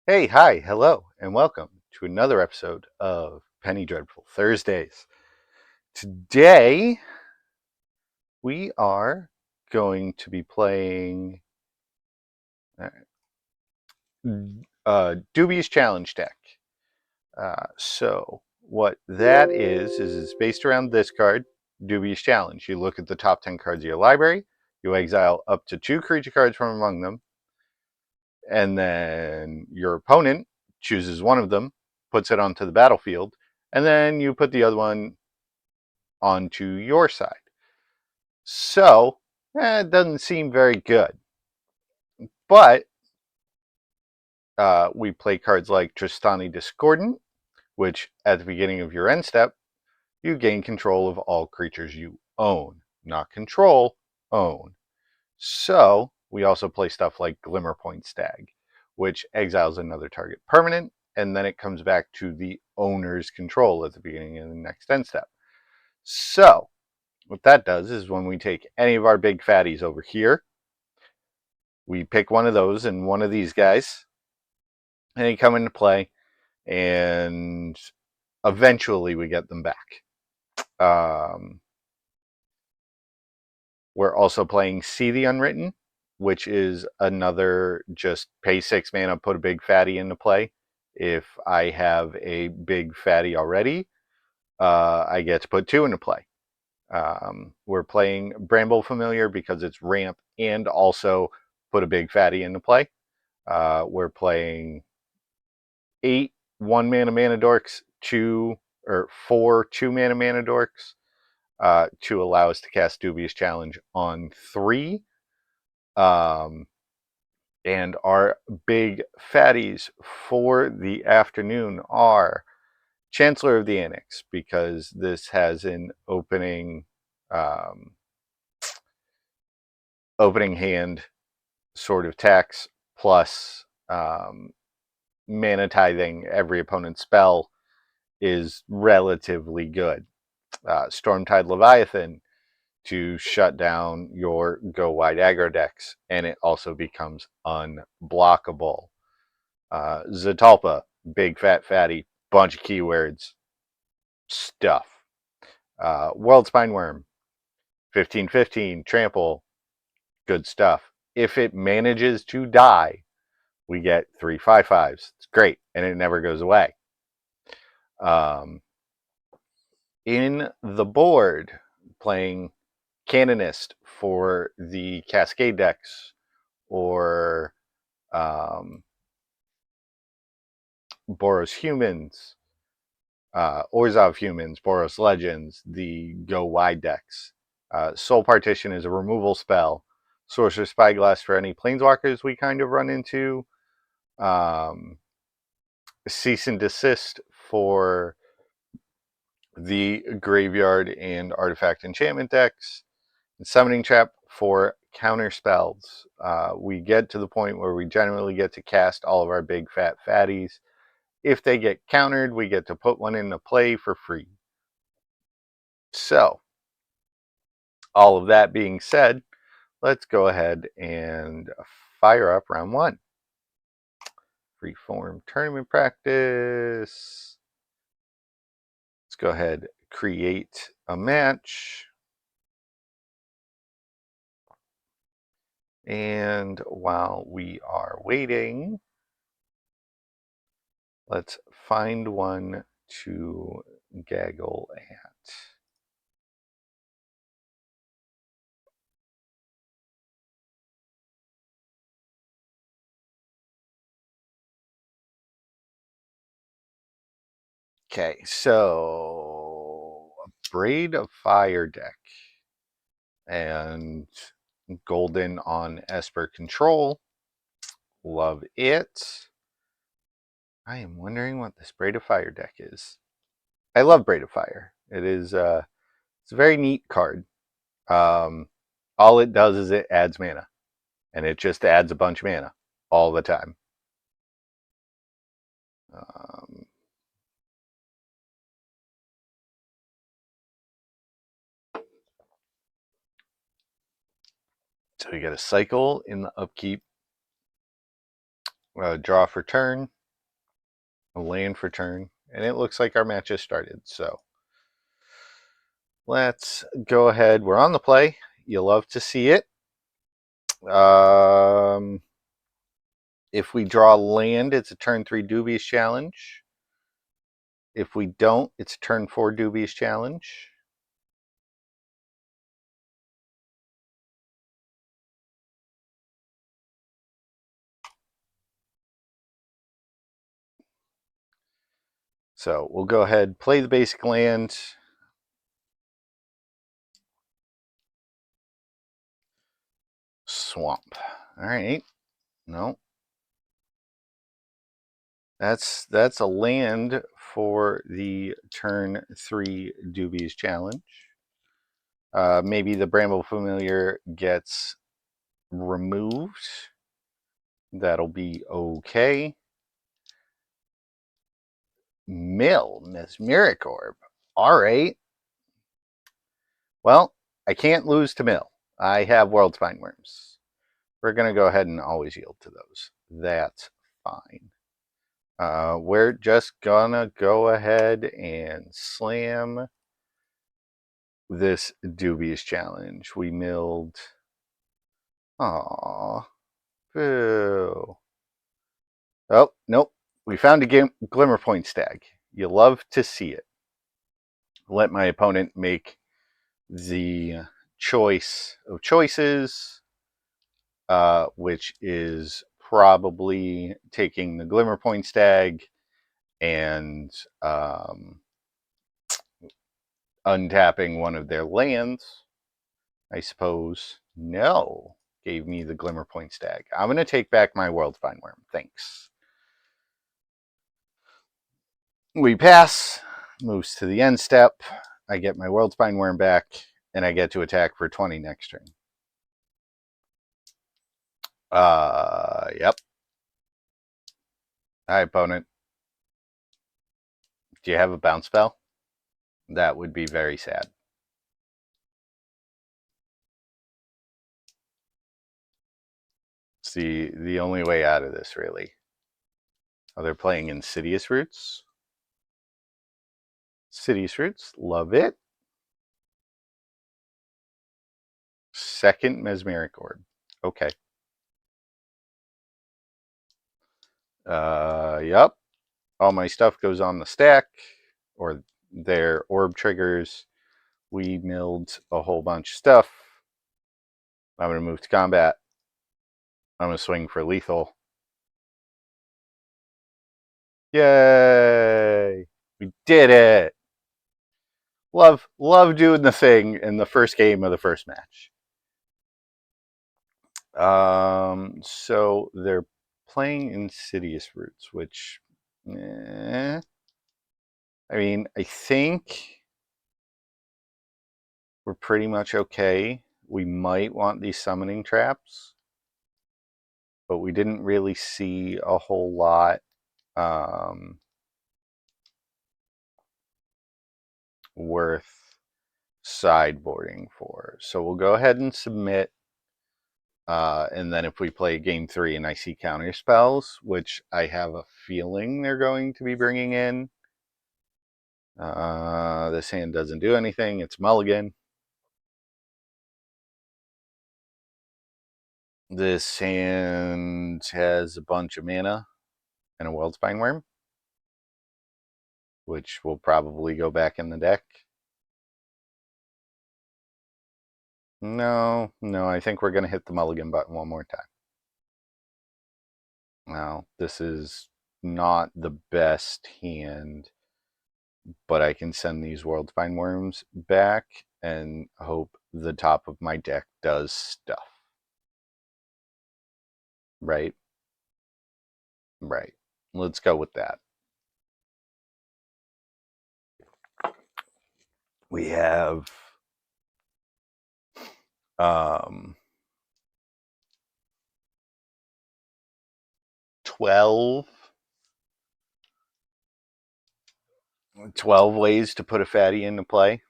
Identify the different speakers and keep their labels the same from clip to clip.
Speaker 1: Hey, hi, hello, and welcome to another episode of Penny Dreadful Thursdays. Today, we are going to be playing Dubious Challenge deck. So, what that is it's based around this card, Dubious Challenge. You look at the top 10 cards of your library, you exile up to 2 creature cards from among them, and then your opponent chooses one of them, puts it onto the battlefield, and then you put the other one onto your side. So, it doesn't seem very good. But we play cards like Tristani Discordant, which at the beginning of your end step, you gain control of all creatures you own. Not control, own. So, we also play stuff like Glimmerpoint Stag, which exiles another target permanent, and then it comes back to the owner's control at the beginning of the next end step. So, what that does is when we take any of our big fatties over here, we pick one of those and one of these guys, and they come into play, and eventually we get them back. We're also playing See the Unwritten, which is another just pay 6 mana, put a big fatty into play. If I have a big fatty already, I get to put 2 into play. We're playing Bramble Familiar because it's ramp and also put a big fatty into play. We're playing 8 1 mana dorks, 4 2 mana dorks, to allow us to cast Dubious Challenge on 3. And our big fatties for the afternoon are Chancellor of the Annex, because this has an opening hand sort of tax plus mana tithing every opponent's spell is relatively good. Stormtide Leviathan to shut down your go wide aggro decks, and it also becomes unblockable. Zatalpa, big fat fatty, bunch of keywords, stuff. World Spineworm, 15/15, trample, good stuff. If it manages to die, we get 3/5/5s. It's great, and it never goes away. In the board, playing Canonist for the Cascade decks, or Boros Humans, Orzhov Humans, Boros Legends, the Go Wide decks. Soul Partition is a removal spell. Sorcerer Spyglass for any planeswalkers we kind of run into. Cease and Desist for the Graveyard and Artifact Enchantment decks. And Summoning Trap for counter spells. We get to the point where we generally get to cast all of our big fat fatties. If they get countered, we get to put one into play for free. So, all of that being said, let's go ahead and fire up round 1. Freeform tournament practice. Let's go ahead, create a match. And while we are waiting, let's find one to gaggle at. Okay, so a Braid of Fire deck and Golden on Esper Control. Love it. I am wondering what this Braid of Fire deck is. I love Braid of Fire. It's a very neat card. All it does is it adds mana, and it just adds a bunch of mana all the time. So you get a cycle in the upkeep, draw for turn, a land for turn, and it looks like our match has started. So let's go ahead. We're on the play. You love to see it. If we draw land, it's a turn 3 Dubious challenge. If we don't, it's a turn 4 Dubious challenge. So we'll go ahead, play the basic land. Swamp. All right. No. That's a land for the turn 3 Dubious challenge. Maybe the Bramble Familiar gets removed. That'll be okay. Mesmeric Orb. All right. Well, I can't lose to Mill. I have World Spine Worms. We're going to go ahead and always yield to those. That's fine. We're just going to go ahead and slam this Dubious challenge. We milled. Aww. Boo. Oh, nope. We found a Glimmer Point Stag. You love to see it. Let my opponent make the choice of choices, which is probably taking the Glimmer Point Stag and untapping one of their lands, I suppose. No, gave me the Glimmer Point Stag. I'm going to take back my World Spine Worm. Thanks. We pass, moves to the end step. I get my World Spine Worm back, and I get to attack for 20 next turn. Yep. Hi, opponent. Do you have a bounce spell? That would be very sad. It's the only way out of this, really. Oh, they're playing Insidious Roots. Insidious Roots, love it. Second Mesmeric Orb. Okay. Yep. All my stuff goes on the stack, or their orb triggers. We milled a whole bunch of stuff. I'm going to move to combat. I'm going to swing for lethal. Yay! We did it! Love doing the thing in the first game of the first match. So they're playing Insidious Roots, which, I mean, I think we're pretty much okay. We might want these summoning traps, but we didn't really see a whole lot worth sideboarding for. So we'll go ahead and submit. And then if we play game 3 and I see counter spells, which I have a feeling they're going to be bringing in, this hand doesn't do anything. It's mulligan. This hand has a bunch of mana and a Wildspine Worm, which will probably go back in the deck. No, I think we're going to hit the mulligan button one more time. Now, this is not the best hand, but I can send these Worldspine Worms back and hope the top of my deck does stuff. Right? Right. Let's go with that. We have 12 ways to put a fatty into play.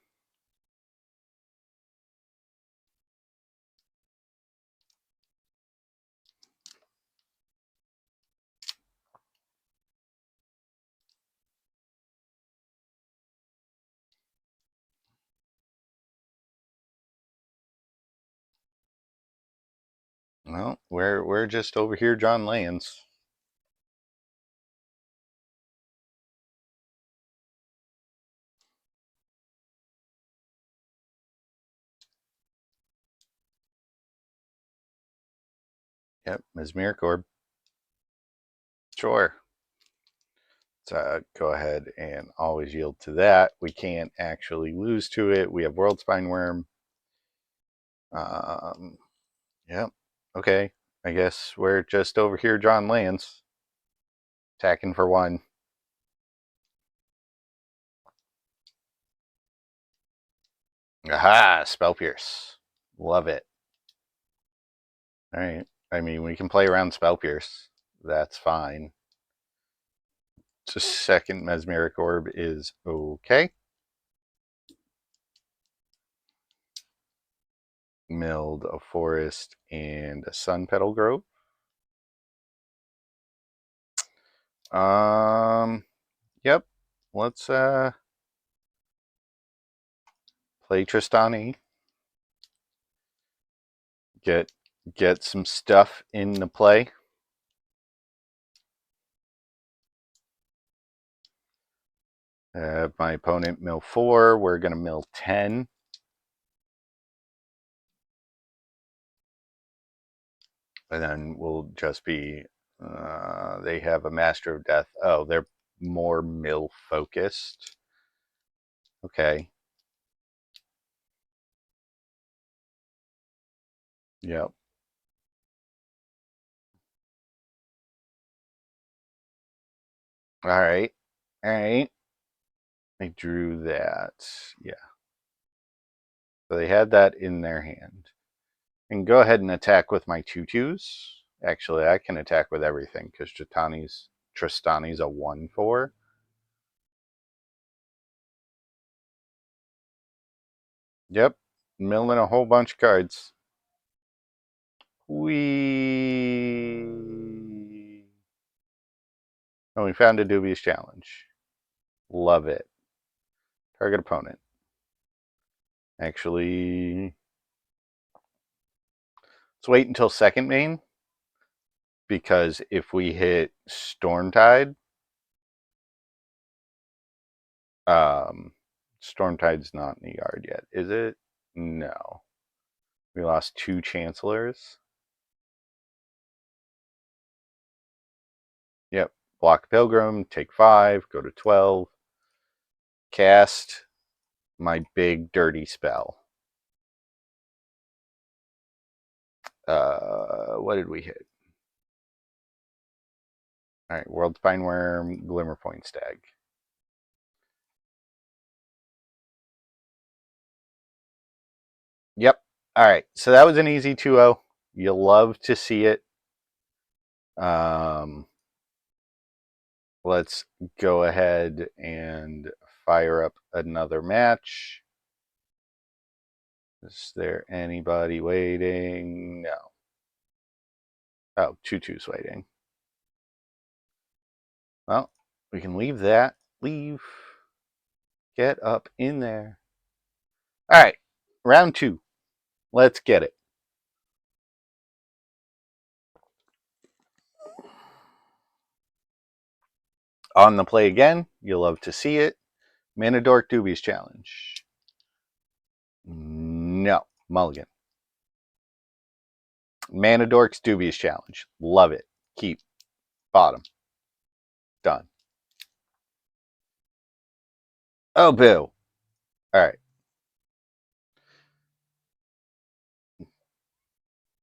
Speaker 1: Well, we're just over here drawing lands. Yep, Mesmeric Orb. Sure. Let's go ahead and always yield to that. We can't actually lose to it. We have World Spine Worm. Yep. Okay. I guess we're just over here drawing lands. Attacking for one. Aha! Spell Pierce. Love it. Alright. I mean, we can play around Spell Pierce. That's fine. Just second Mesmeric Orb is okay. Milled a Forest and a Sun Petal Grove. Yep. Let's play Tristani. Get some stuff in the play. My opponent mill 4. We're gonna mill 10. And then we'll just be they have a Master of Death. Oh, they're more mill focused. Okay. Yep. All right. All right. I drew that. Yeah. So they had that in their hand. And go ahead and attack with my 2/2s. Actually, I can attack with everything because Tristani's a 1/4. Yep. Milling a whole bunch of cards. Oh, we found a Dubious challenge. Love it. Target opponent. Actually, let's wait until second main, because if we hit Stormtide, Stormtide's not in the yard yet, is it? No. We lost 2 Chancellors. Yep. Block Pilgrim, take 5, go to 12. Cast my big dirty spell. What did we hit? All right, World Spine Worm, Glimmerpoint Stag. Yep. All right, so that was an easy 2-0. You'll love to see it. Let's go ahead and fire up another match. Is there anybody waiting? No. Oh, 2-2's waiting. Well, we can leave that. Leave. Get up in there. All right, round 2. Let's get it. On the play again. You'll love to see it. Mana Dork Dubious challenge. No. Mulligan. Mana Dork's Dubious challenge. Love it. Keep. Bottom. Done. Oh, boo. All right.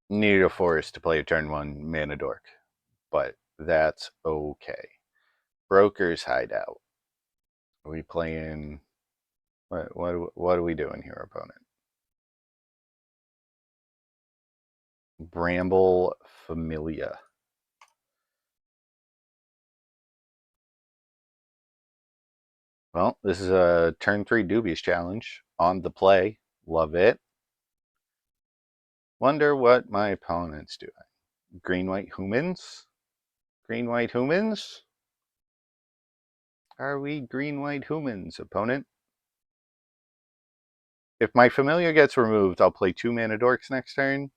Speaker 1: Needed a forest to play a turn 1 Mana Dork, but that's okay. Broker's Hideout. Are we playing? What are we doing here, opponent? Bramble Familia. Well, this is a turn 3 Dubious challenge on the play. Love it. Wonder what my opponent's doing. Green-white humans? Green-white humans? Are we green-white humans, opponent? If my Familiar gets removed, I'll play 2 Mana Dorks next turn.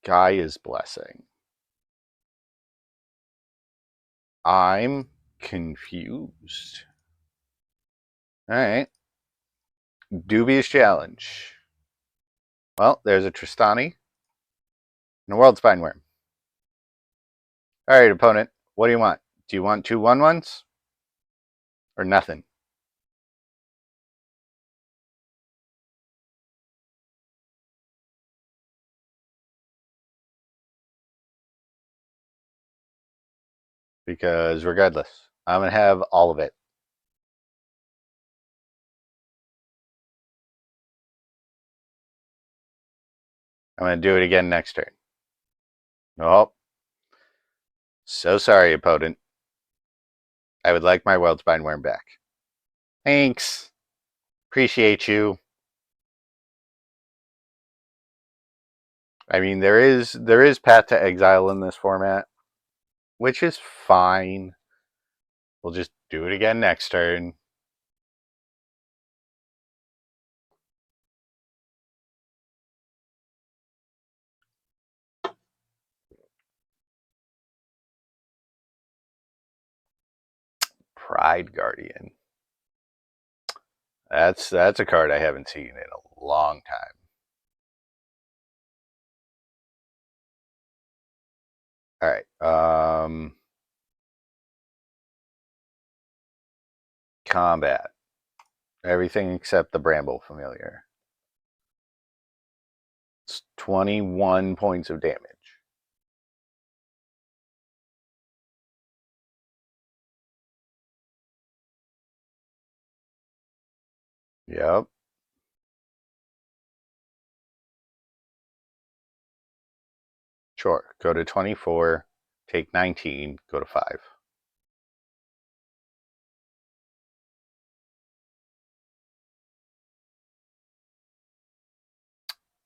Speaker 1: Gaia's Blessing. I'm confused. All right. Dubious Challenge. Well, there's a Tristani and a World Spine Worm. All right, opponent. What do you want? Do you want 2 1/1s? Or nothing? Because regardless, I'm going to have all of it. I'm going to do it again next turn. Oh. So sorry, opponent. I would like my World Spine Worm back. Thanks. Appreciate you. I mean, there is Path to Exile in this format, which is fine. We'll just do it again next turn. Pride Guardian. That's a card I haven't seen in a long time. All right. Combat. Everything except the Bramble Familiar. It's 21 points of damage. Yep. Sure. Go to 24, take 19, go to 5.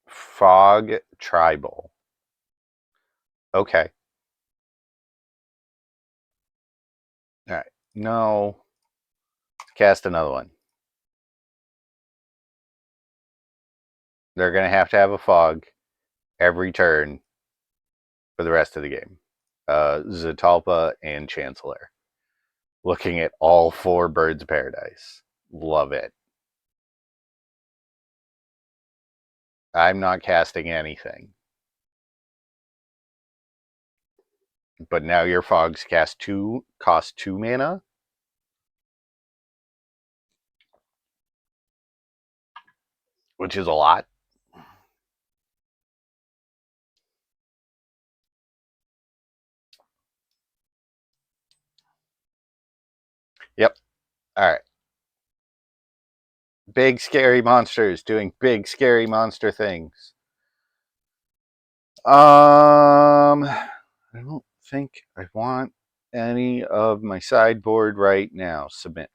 Speaker 1: Fog Tribal. Okay. All right. No. Cast another one. They're going to have a fog every turn for the rest of the game. Zatalpa and Chancellor. Looking at all 4 Birds of Paradise. Love it. I'm not casting anything. But now your fogs cost 2 mana. Which is a lot. Yep. All right. Big scary monsters doing big scary monster things. I don't think I want any of my sideboard right now. Submit.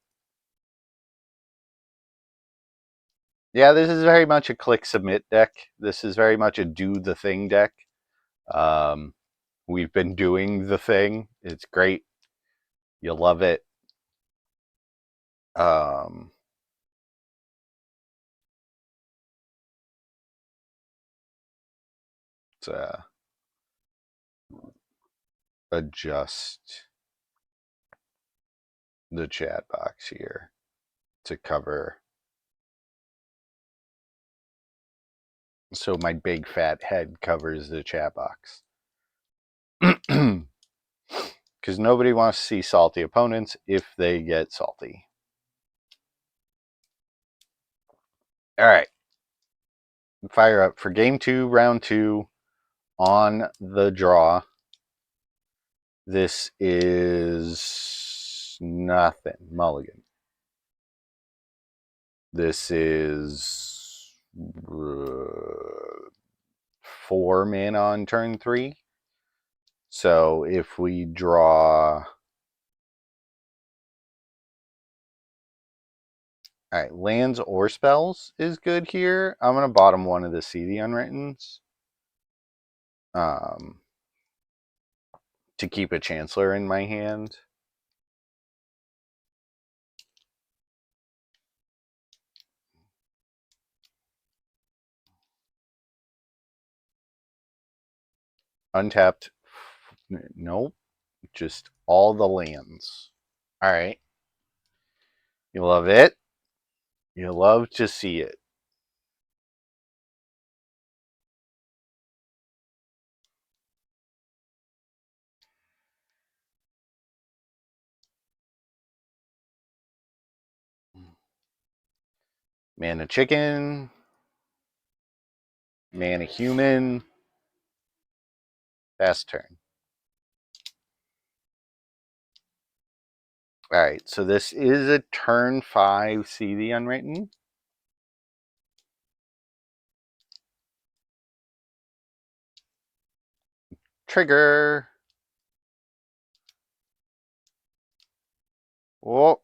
Speaker 1: Yeah, this is very much a click submit deck. This is very much a do the thing deck. We've been doing the thing. It's great. You'll love it. Let's adjust the chat box here to cover. So my big fat head covers the chat box. Because nobody wants to see salty opponents if they get salty. All right. Fire up for game 2, round 2 on the draw. This is nothing. Mulligan. This is 4 mana on turn 3. So if we draw... All right, lands or spells is good here. I'm going to bottom one of the See the Unwrittens. To keep a Chancellor in my hand. Untapped. Nope. Just all the lands. All right. You love it. You love to see it. Mana chicken. Mana human. Fast turn. All right. So this is a turn 5 See the Unwritten. Trigger. Oh,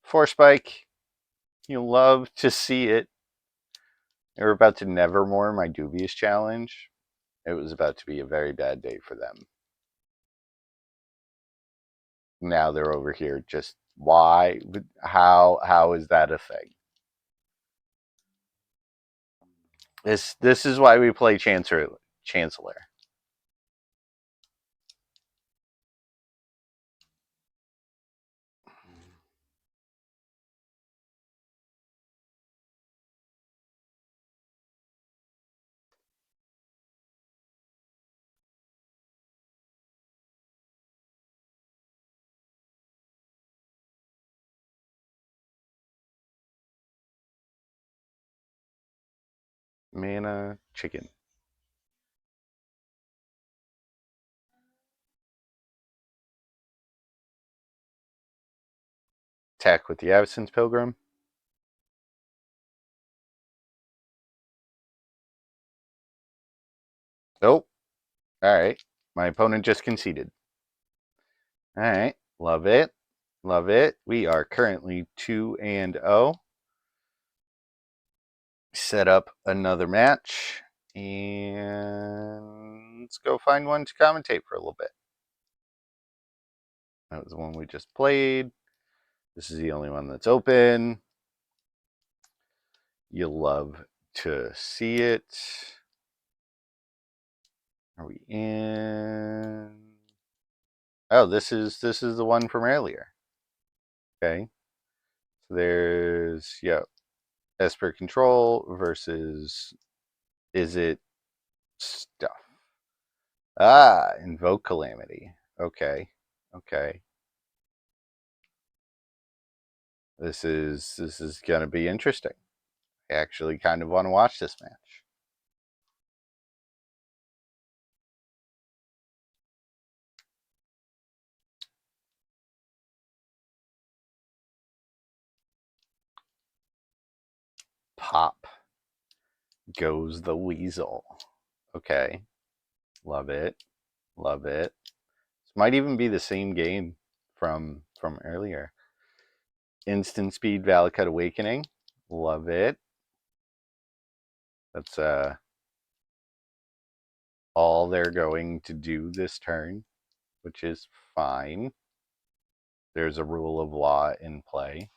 Speaker 1: Force Spike. You love to see it. They were about to Nevermore my Dubious challenge. It was about to be a very bad day for them. Now they're over here just why? How is that a thing? This is why we play Chancellor. Mana chicken. Attack with the Absence Pilgrim. Nope. Alright. My opponent just conceded. Alright. Love it. Love it. We are currently 2-0. Set up another match. And let's go find one to commentate for a little bit. That was the one we just played. This is the only one that's open. You love to see it. Are we in? Oh, this is the one from earlier. Okay. So there's Esper Control versus Izzet stuff. Invoke Calamity. Okay. Okay. This is gonna be interesting. I actually kind of want to watch this match. Pop goes the weasel. Okay. Love it. Love it. This might even be the same game from earlier. Instant Speed Valakut Awakening. Love it. That's all they're going to do this turn, which is fine. There's a rule of law in play.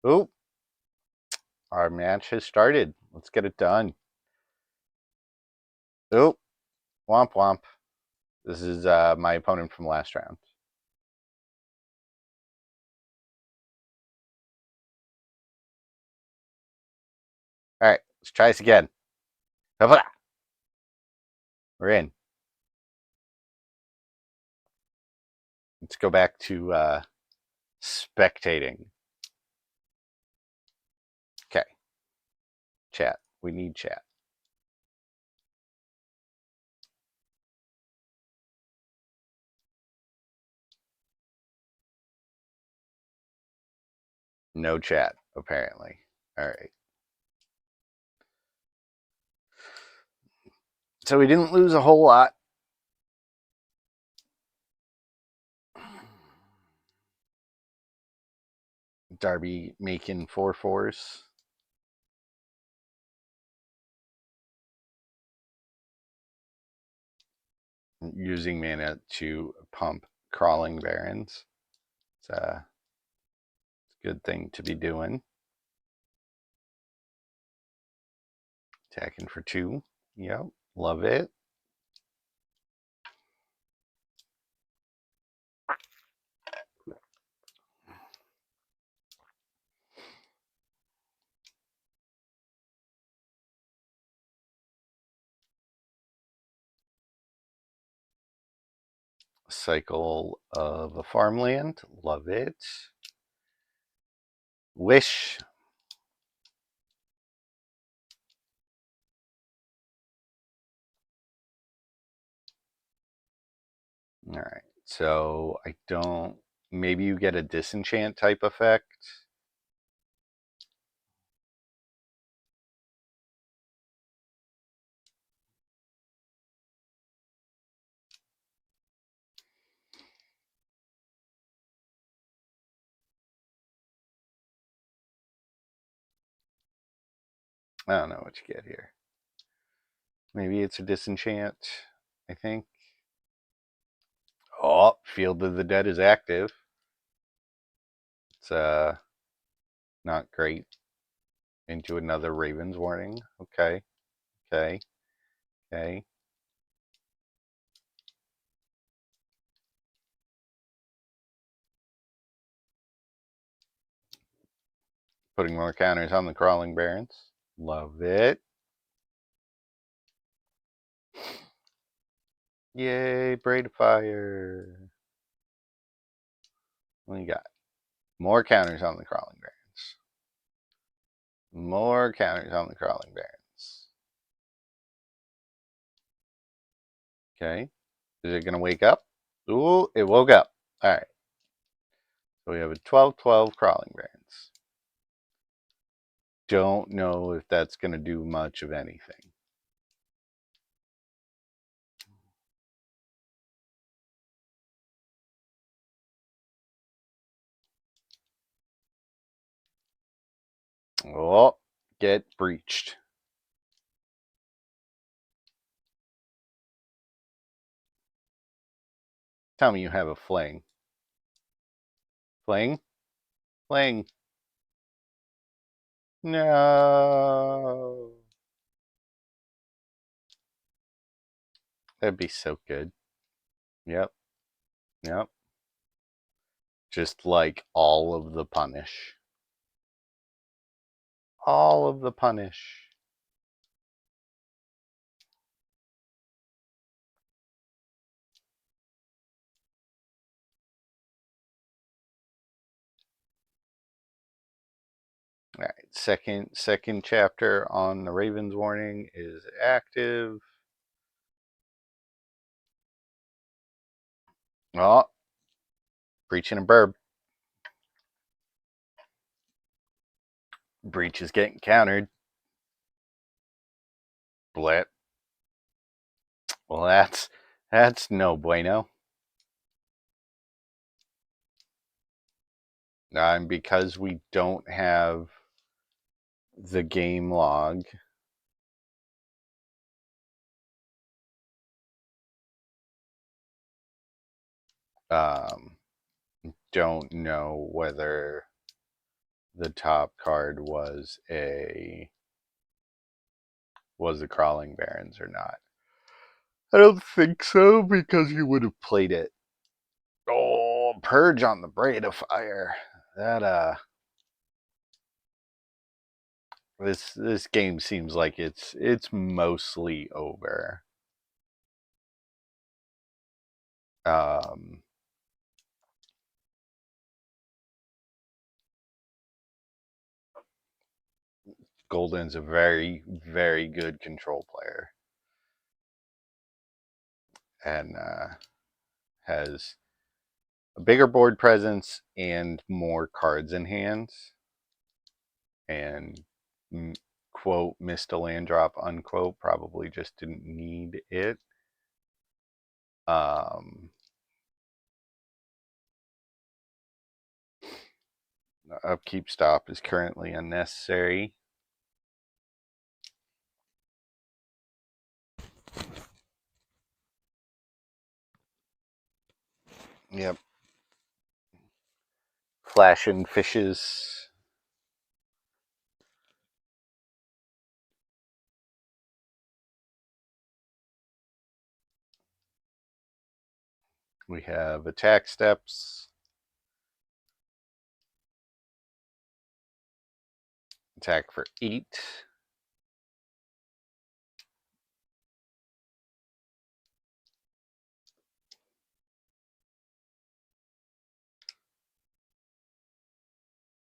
Speaker 1: Oop. Our match has started. Let's get it done. Oop. Womp womp. This is my opponent from last round. All right, let's try this again. We're in. Let's go back to spectating. Okay. Chat. We need chat. No chat, apparently. All right. So we didn't lose a whole lot. Darby making 4/4s. Using mana to pump crawling barons. It's a good thing to be doing. Attacking for 2. Yep, love it. Cycle of a farmland. Love it. Wish. All right. So I don't. Maybe you get a disenchant type effect. I don't know what you get here. Maybe it's a disenchant, I think. Oh, Field of the Dead is active. It's not great. Into another Raven's Warning. Okay. Okay. Okay. Putting more counters on the Crawling Barrens. Love it. Yay, Braid of Fire. What do you got? More counters on the Crawling Barrens. More counters on the Crawling Barrens. Okay. Is it going to wake up? Ooh, it woke up. All right. So we have a 12-12 Crawling Barrens. Don't know if that's going to do much of anything. Oh, get breached. Tell me you have a fling. Fling? Fling. No. That'd be so good. Yep. Yep. Just like all of the punish. All of the punish. All right. Second chapter on the Raven's Warning is active. Oh, breaching a burb. Breach is getting countered. Blat. Well, that's no bueno. And because we don't have the game log, don't know whether the top card was the Crawling Barrens or not. I don't think so because you would have played it. Oh, Purge on the Braid of Fire. That this game seems like it's mostly over. Golden's a very, very good control player and has a bigger board presence and more cards in hand. And quote, missed a land drop, unquote, probably just didn't need it. Upkeep stop is currently unnecessary. Yep. Flashing fishes. We have attack steps. Attack for 8.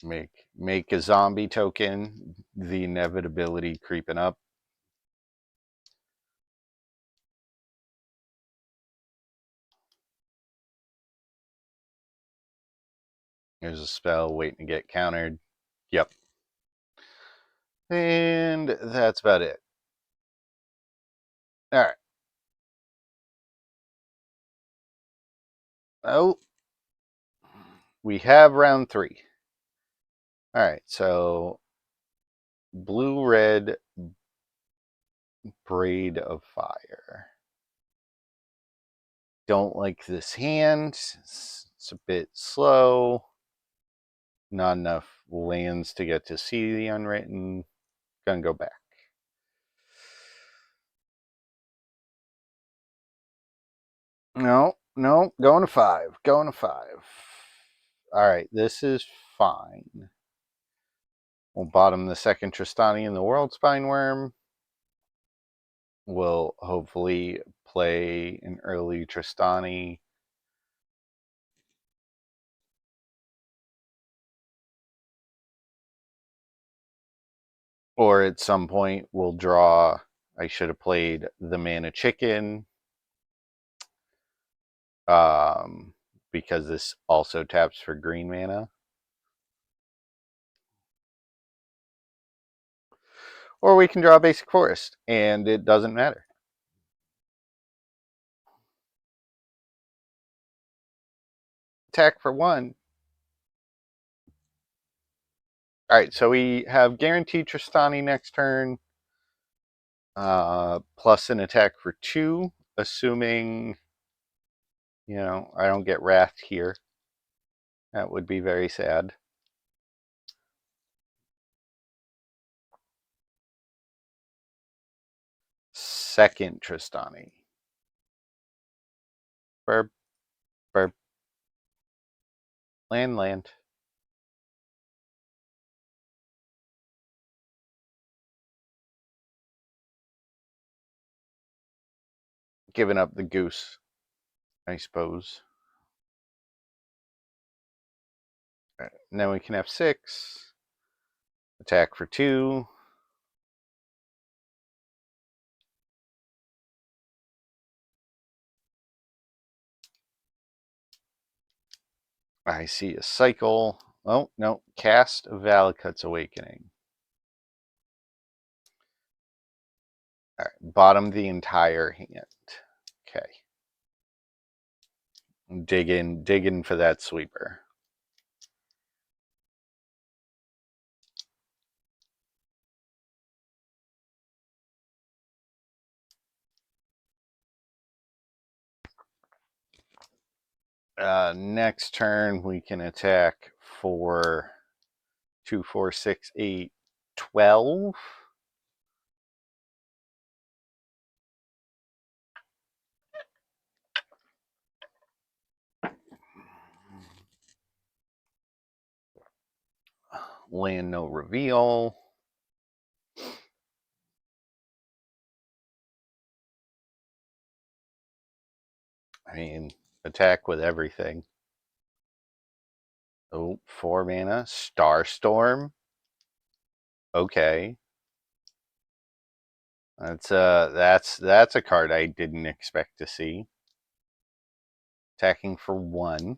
Speaker 1: Make a zombie token. The inevitability creeping up. There's a spell waiting to get countered. Yep. And that's about it. All right. Oh, we have round 3. All right. So blue red braid of fire. Don't like this hand. It's a bit slow. Not enough lands to get to see the unwritten. Gonna go back. No, no, going to 5. Going to 5. All right, this is fine. We'll bottom the second Tristani and the World Spine Worm. We'll hopefully play an early Tristani. Or at some point, we'll draw. I should have played the Mana Chicken. Because this also taps for green mana. Or we can draw Basic Forest, and it doesn't matter. Attack for 1. Alright, so we have Guaranteed Tristani next turn, plus an attack for 2, assuming, I don't get Wrath here. That would be very sad. Second Tristani. Burp, burp. Land. Giving up the goose, I suppose. Right, now we can have 6. Attack for 2. I see a cycle. Oh, no. Cast Valakut's Awakening. All right. Bottom the entire hand. Okay. Dig in for that sweeper. Next turn, we can attack for 2, 4, 6, 8, 12. Land no reveal. I mean, attack with everything. Oh, 4 mana. Starstorm. Okay. That's a card I didn't expect to see. Attacking for 1.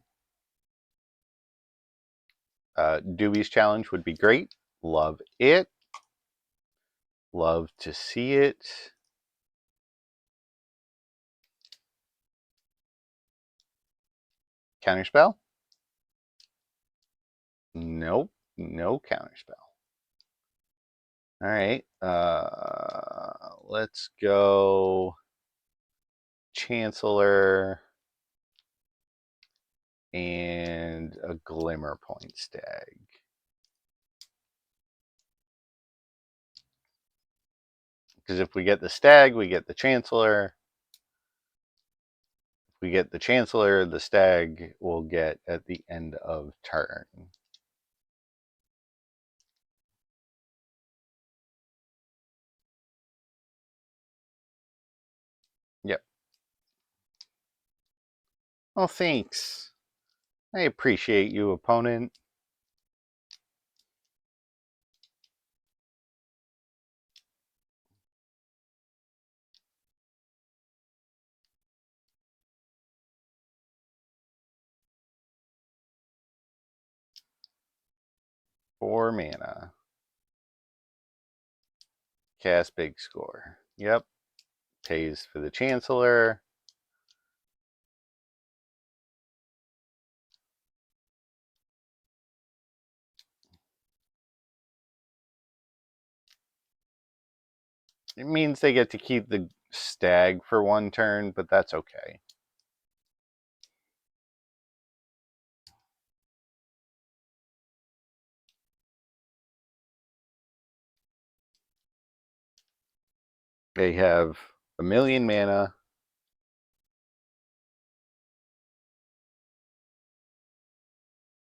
Speaker 1: Dubious challenge would be great. Love it. Love to see it. Counterspell? Nope. No counterspell. All right. Let's go Chancellor and a Glimmer Point Stag. Because if we get the Stag, we get the Chancellor. If we get the Chancellor, the Stag we'll get at the end of turn. Yep. Well, thanks. I appreciate you, opponent. 4 mana. Cast big score. Yep. Pays for the Chancellor. It means they get to keep the stag for 1 turn, but that's okay. They have 1,000,000 mana.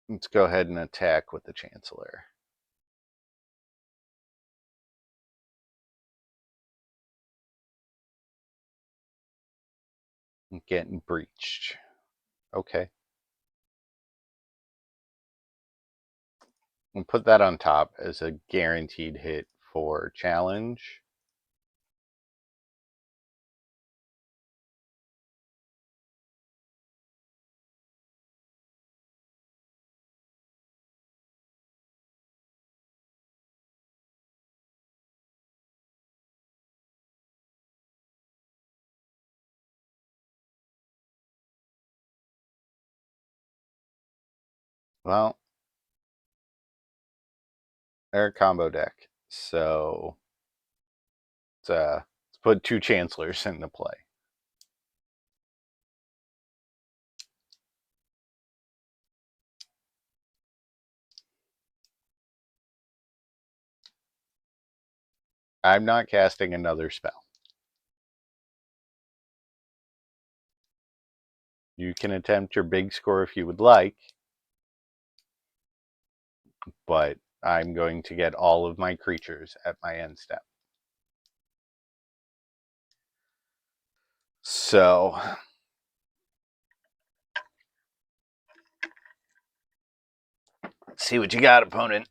Speaker 1: Let's go ahead and attack with the Chancellor. Getting breached. Okay. We'll put that on top as a guaranteed hit for challenge. Well, they're a combo deck, so let's put 2 Chancellors into play. I'm not casting another spell. You can attempt your big score if you would like, but I'm going to get all of my creatures at my end step. So, let's see what you got, opponent.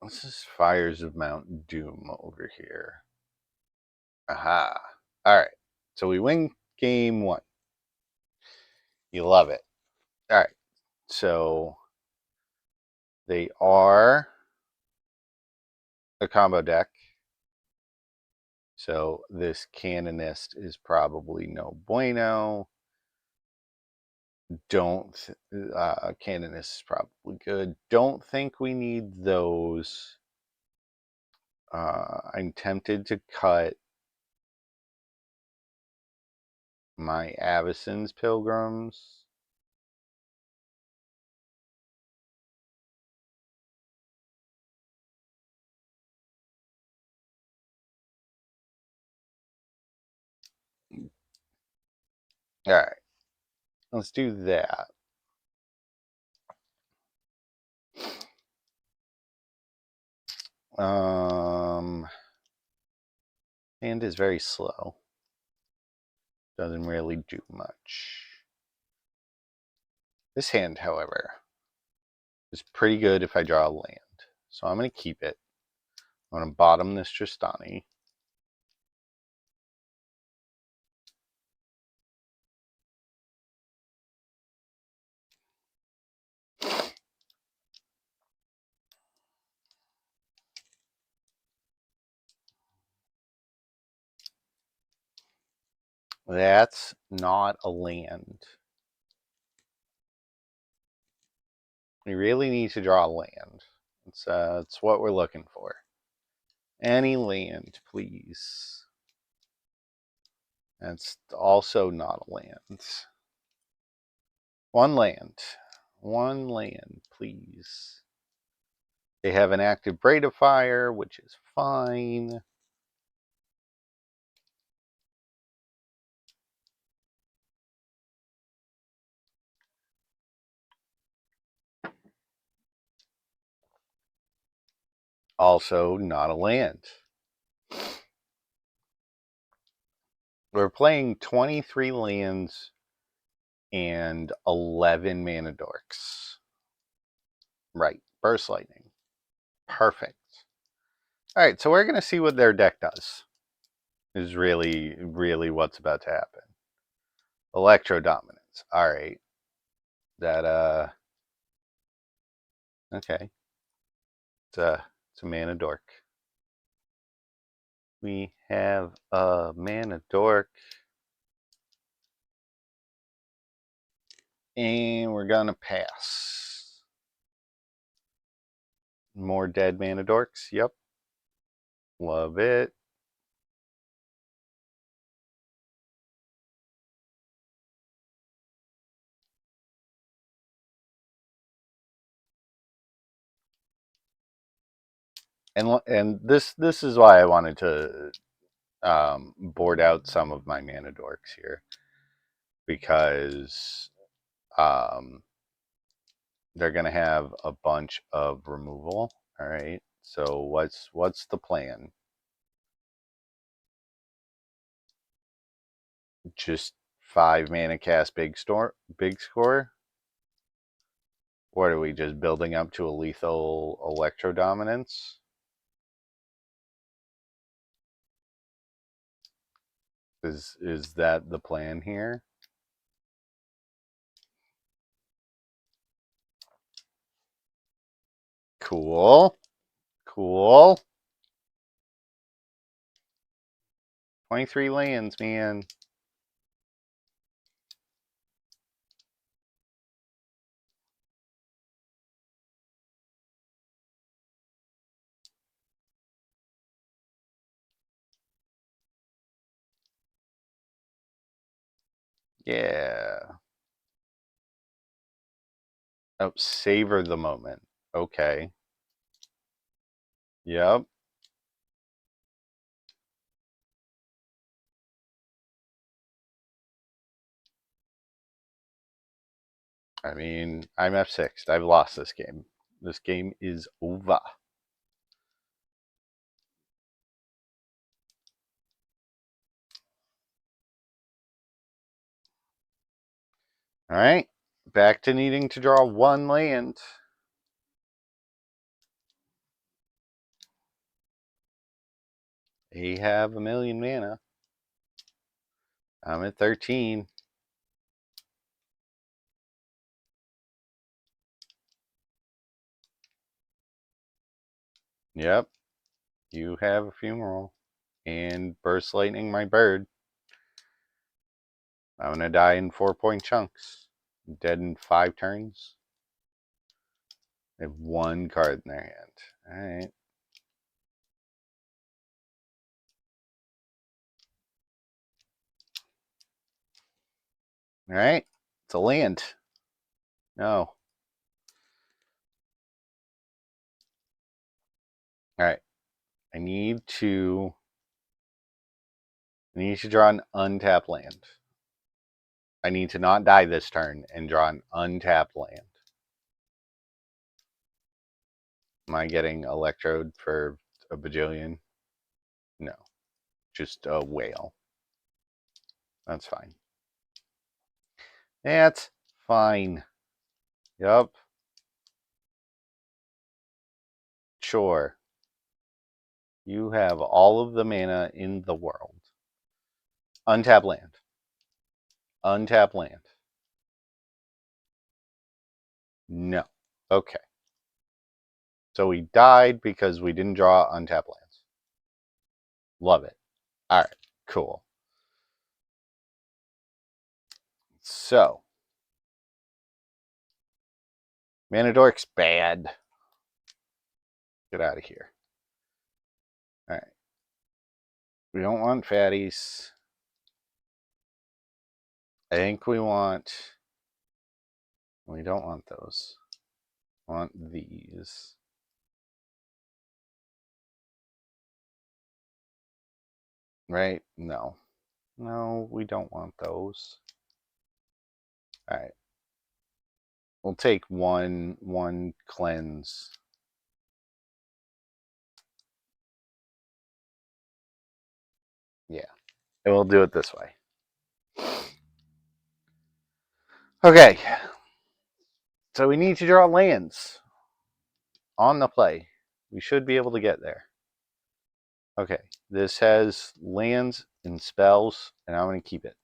Speaker 1: This is Fires of Mount Doom over here. Aha. All right. So we win game 1. You love it. All right. So they are a combo deck. So this Canonist is probably no bueno. Canonist is probably good. Don't think we need those. I'm tempted to cut my Avacyn's Pilgrims. All right. Let's do that. Hand is very slow. Doesn't really do much. This hand, however, is pretty good if I draw a land. So I'm going to keep it. I'm going to bottom this Tristani. That's not a land. We really need to draw a land. It's what we're looking for. Any land, please. That's also not a land. 1 land. 1 land, please. They have an active Braid of Fire, which is fine. Also not a land. We're playing 23 lands and 11 mana dorks. Right, Burst Lightning. Perfect. All right, so we're going to see what their deck does. is really, really what's about to happen. Electro dominance. All right. That okay. It's a mana dork. We have a mana dork. And we're gonna pass. More dead mana dorks. Yep. Love it. And this is why I wanted to board out some of my mana dorks here, because um, they're gonna have a bunch of removal. All right. So what's the plan? Just 5 mana cast big score. What are we just building up to a lethal electro dominance? Is that the plan here? Cool. Cool. 23 lands, man. Yeah. Oh, savor the moment. Okay. Yep. I mean, I'm F6. I've lost this game. This game is over. All right. Back to needing to draw 1 land. They have 1,000,000 mana. I'm at 13. Yep. You have a funeral. And burst lightning my bird. I'm gonna die in 4-point chunks. Dead in 5 turns. They have 1 card in their hand. Alright. Alright. It's a land. No. Alright. I need to draw an untapped land. I need to not die this turn and draw an untapped land. Am I getting electrode for a bajillion? No. Just a whale. That's fine. That's fine. Yup. Sure. You have all of the mana in the world. Untap land. Untap land. No. Okay. So we died because we didn't draw untap lands. Love it. All right. Cool. So Manadork's bad. Get out of here. All right. We don't want fatties. I think we don't want those. We want these. Right? No. No, we don't want those. All right. We'll take one cleanse. Yeah. And we'll do it this way. Okay. So we need to draw lands on the play. We should be able to get there. Okay, this has lands and spells, and I'm going to keep it.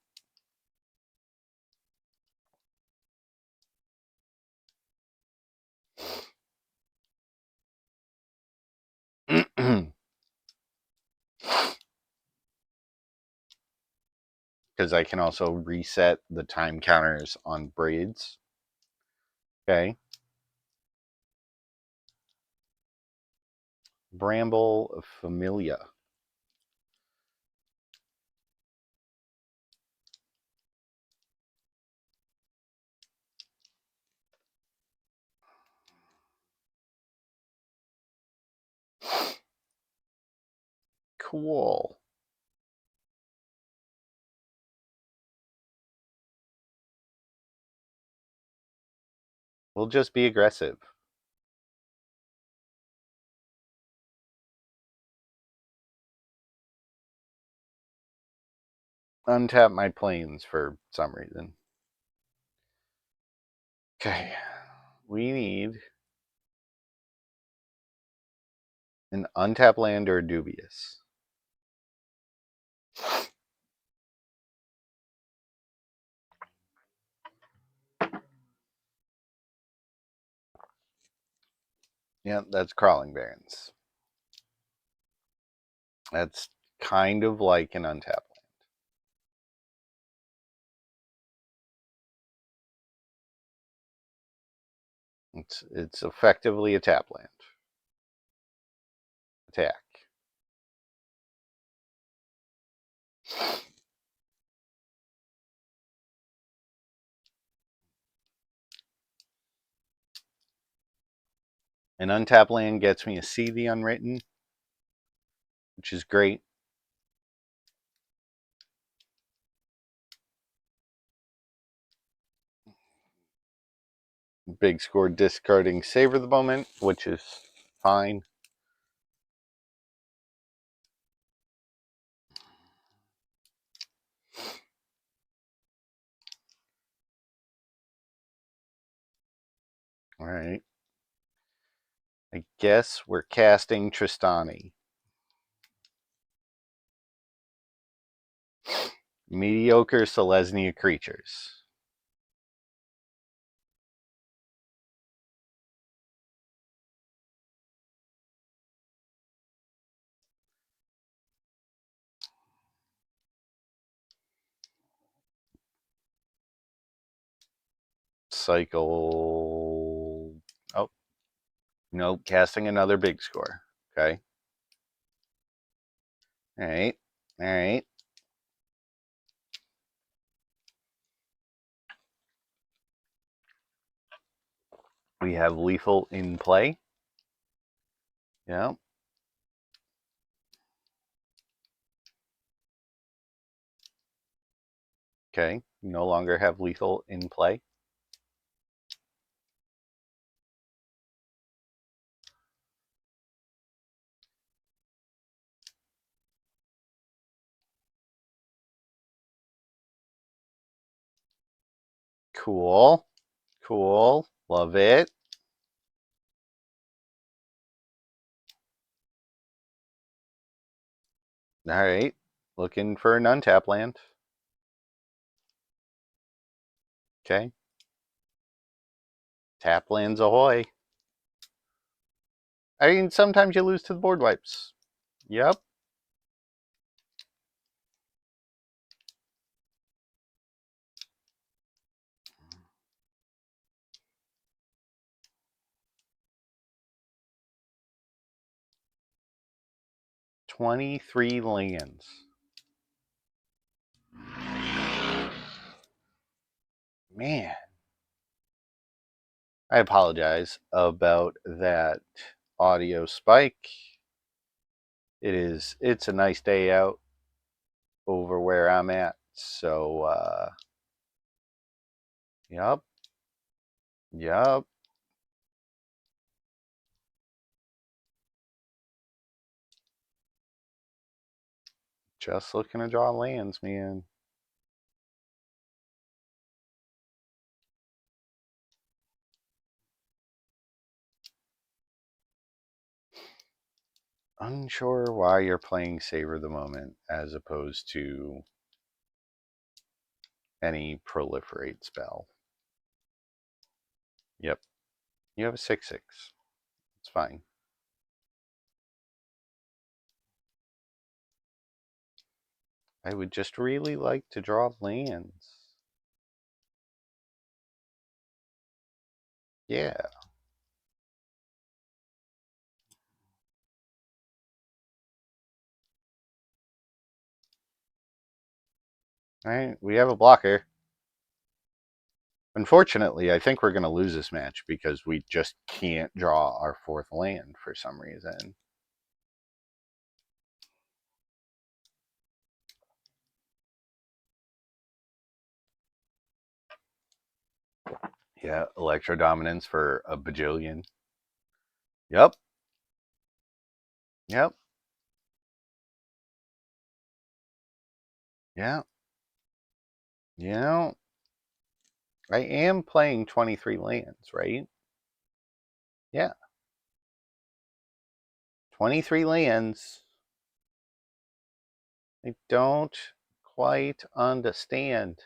Speaker 1: Because I can also reset the time counters on braids. Okay. Bramble Familia. Cool. We'll just be aggressive. Untap my planes for some reason. Okay. We need an untap land or a dubious. Yeah, that's Crawling Barrens. That's kind of like an untap land. It's effectively a tap land. Attack. An untap land gets me a See the Unwritten, which is great. Big score discarding Savor the Moment, which is fine. All right. I guess we're casting Tristani. Mediocre Selesnya creatures. Cycle. Oh, no, casting another big score. Okay. All right. All right. We have lethal in play. Yeah. Okay. No longer have lethal in play. Cool. Cool. Love it. All right. Looking for an untap land. Okay. Tap lands ahoy. I mean, sometimes you lose to the board wipes. Yep. $23 lands. Man. I apologize about that audio spike. It's a nice day out over where I'm at. So yep. Yep. Just looking to draw lands, man. Unsure why you're playing Savor the Moment as opposed to any proliferate spell. Yep. You have a 6/6. It's fine. I would just really like to draw lands. Yeah. Alright, we have a blocker. Unfortunately, I think we're going to lose this match because we just can't draw our fourth land for some reason. Yeah, Electro Dominance for a bajillion. Yep. Yep. Yeah. You know, I am playing 23 lands, right? Yeah. 23 lands. I don't quite understand.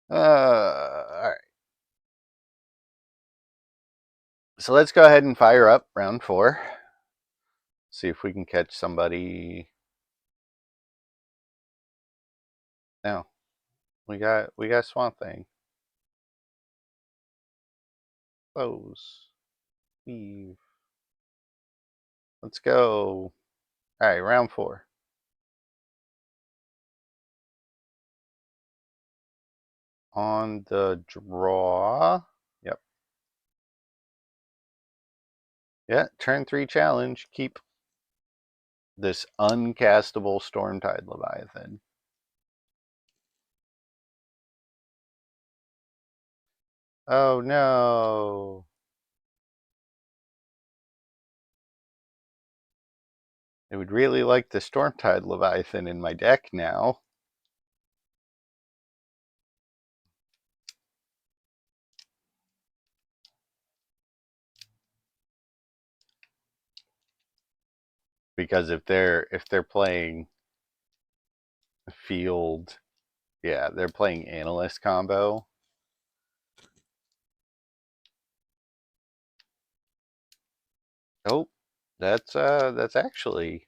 Speaker 1: All right. So let's go ahead and fire up round 4. See if we can catch somebody. No, we got Swamp Thing. Close. Leave. Let's go. All right, round 4. On the draw. Yep. Yeah, turn 3 challenge. Keep this uncastable Stormtide Leviathan. Oh no. I would really like the Stormtide Leviathan in my deck now. Because if they're playing field, yeah, they're playing analyst combo. Oh, that's actually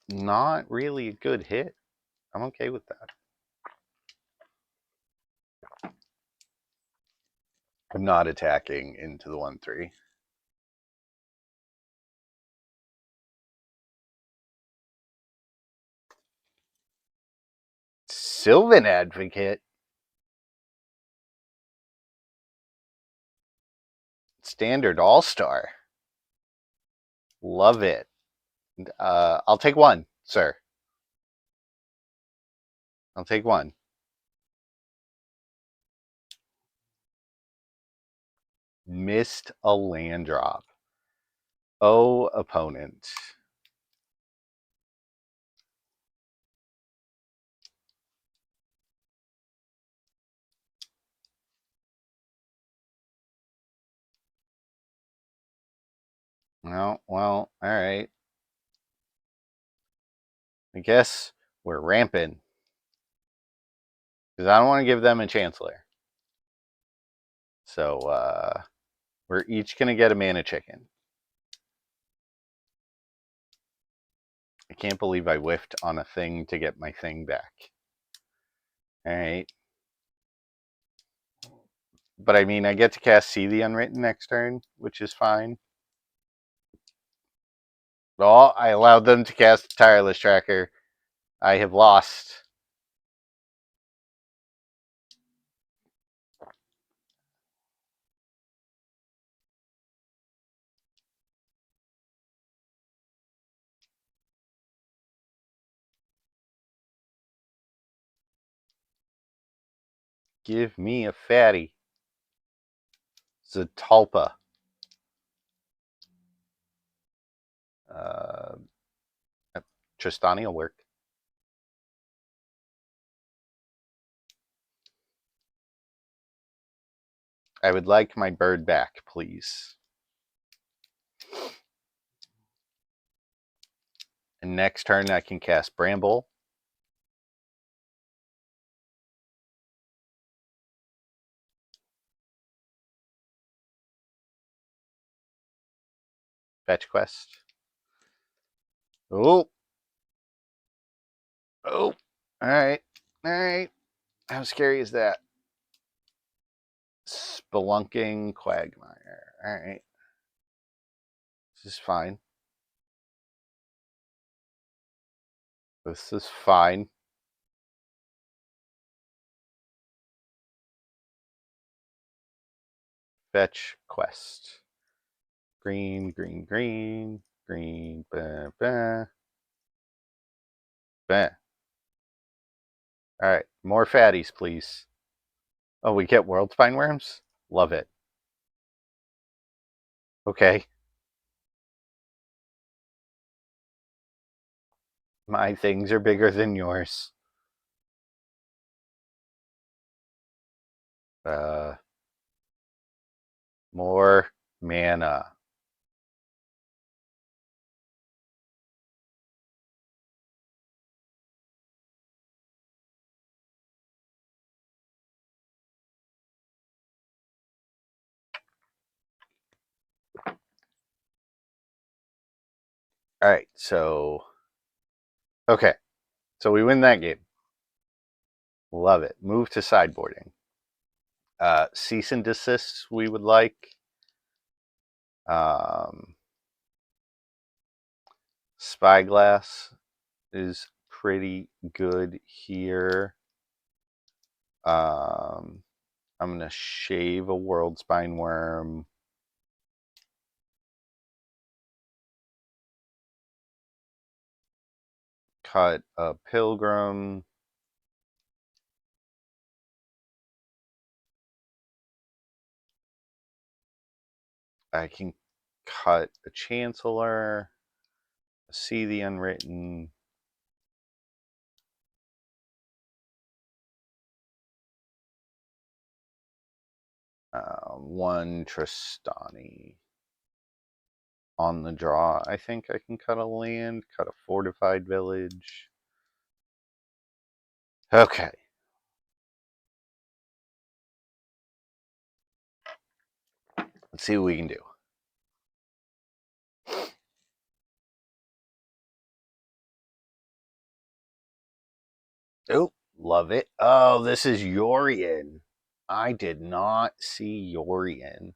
Speaker 1: not really a good hit. I'm okay with that. I'm not attacking into the 1/3. Sylvan Advocate. Standard All-Star. Love it. I'll take 1, sir. I'll take 1. Missed a land drop. Oh, opponent. No, well, all right. I guess we're ramping. Because I don't want to give them a Chancellor. So we're each going to get a mana chicken. I can't believe I whiffed on a thing to get my thing back. All right. But I mean, I get to cast See the Unwritten next turn, which is fine. Well, I allowed them to cast Tireless Tracker. I have lost. Give me a fatty. Zatalpa. Uh, Tristani will work. I would like my bird back, please. And next turn I can cast Bramble. Fetch quest. Oh. Oh. Alright. Alright. How scary is that? Spelunking Quagmire. Alright. This is fine. This is fine. Fetch quest. Green, green, green, green, bah, bah. Bah. Alright, more fatties, please. Oh, we get world spine worms? Love it. Okay. My things are bigger than yours. More mana. Alright, so... Okay, so we win that game. Love it. Move to sideboarding. Cease and desist we would like. Spyglass is pretty good here. I'm going to shave a world spine worm. Cut a pilgrim. I can cut a chancellor. See the unwritten. One Tristani. On the draw, I think I can cut a land, cut a fortified village. Okay. Let's see what we can do. Oh, love it. Oh, this is Yorion. I did not see Yorion.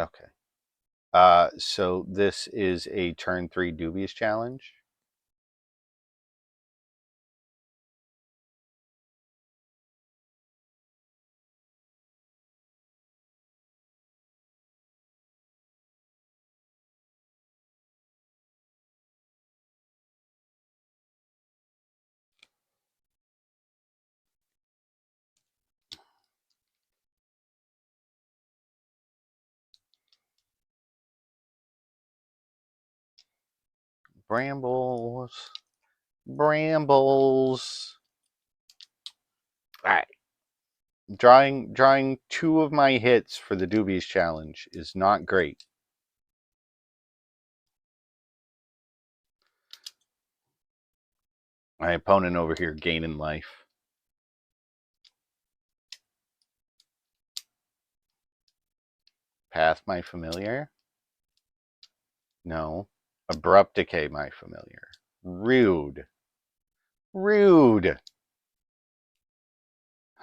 Speaker 1: Okay. So this is a turn 3 Dubious challenge. Brambles. Brambles. Alright. Drawing 2 of my hits for the Dubious challenge is not great. My opponent over here gaining life. Path my familiar? No. Abrupt decay my familiar. Rude. Rude.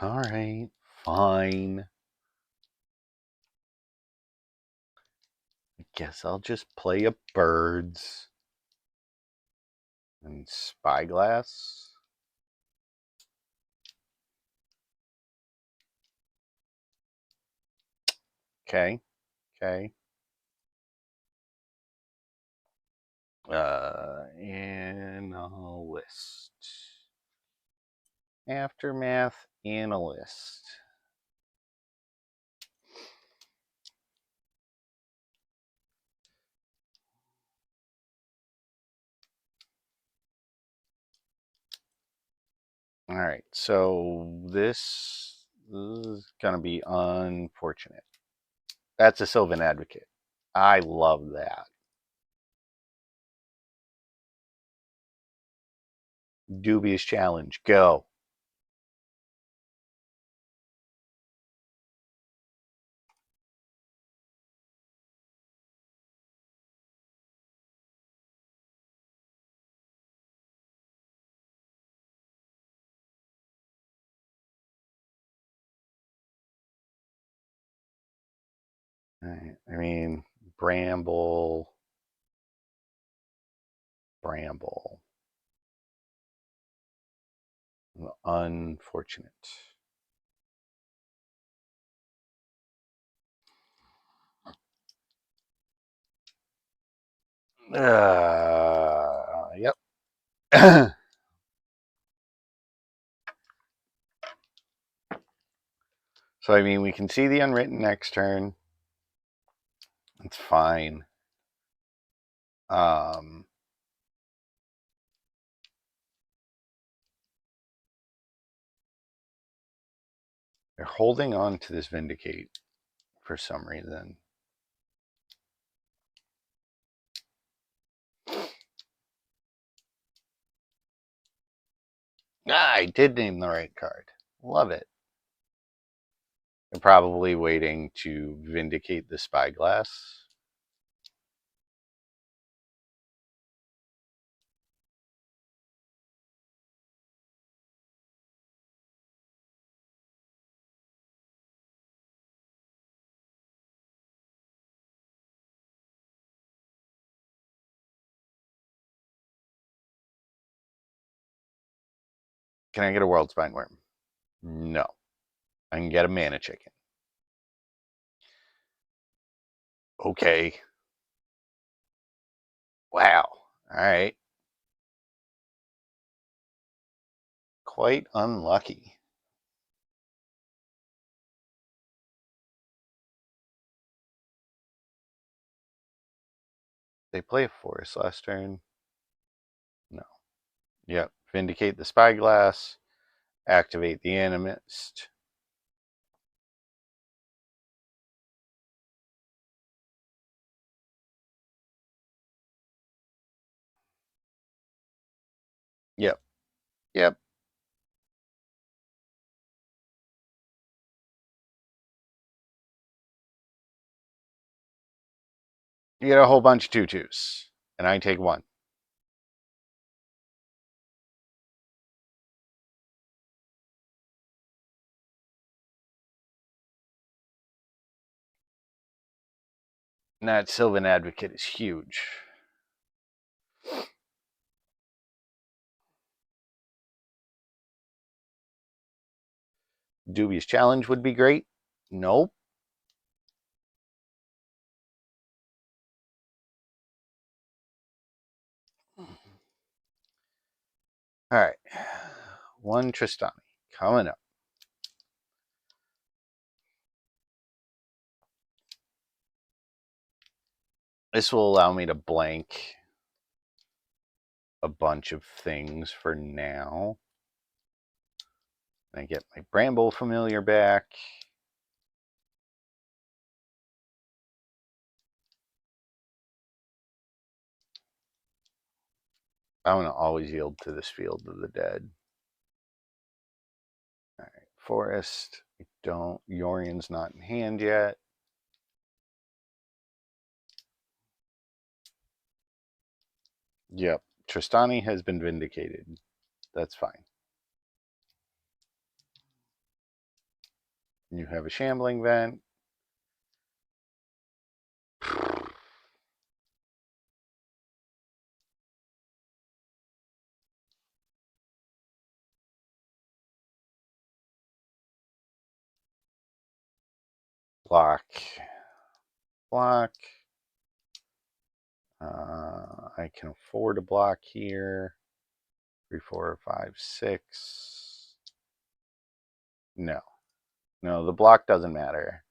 Speaker 1: Alright, fine. I guess I'll just play a birds. And spyglass. Okay. Okay. Analyst. Aftermath analyst. All right, so this is gonna be unfortunate. That's a Sylvan Advocate. I love that. Dubious challenge. Go. Right. I mean, Bramble, Bramble. Unfortunate. Yep. So, I mean, we can see the unwritten next turn. It's fine. Um, they're holding on to this Vindicate for some reason. I did name the right card. Love it. They're probably waiting to vindicate the Spyglass. Can I get a World Spine Worm? No. I can get a Mana Chicken. Okay. Wow. All right. Quite unlucky. They play a Forest last turn. No. Yep. Vindicate the Spyglass. Activate the Animist. Yep. Yep. You get a whole bunch of 2/2s. And I take one. And that Sylvan Advocate is huge. Dubious Challenge would be great. Nope. All right. One Tristani coming up. This will allow me to blank a bunch of things for now. I get my Bramble Familiar back. I'm going to always yield to this Field of the Dead. All right, Forest. I don't. Yorion's not in hand yet. Yep. Tristani has been vindicated. That's fine. You have a Shambling Vent. Block. Block. I can afford a block here. 3, 4, 5, 6. No. No, the block doesn't matter.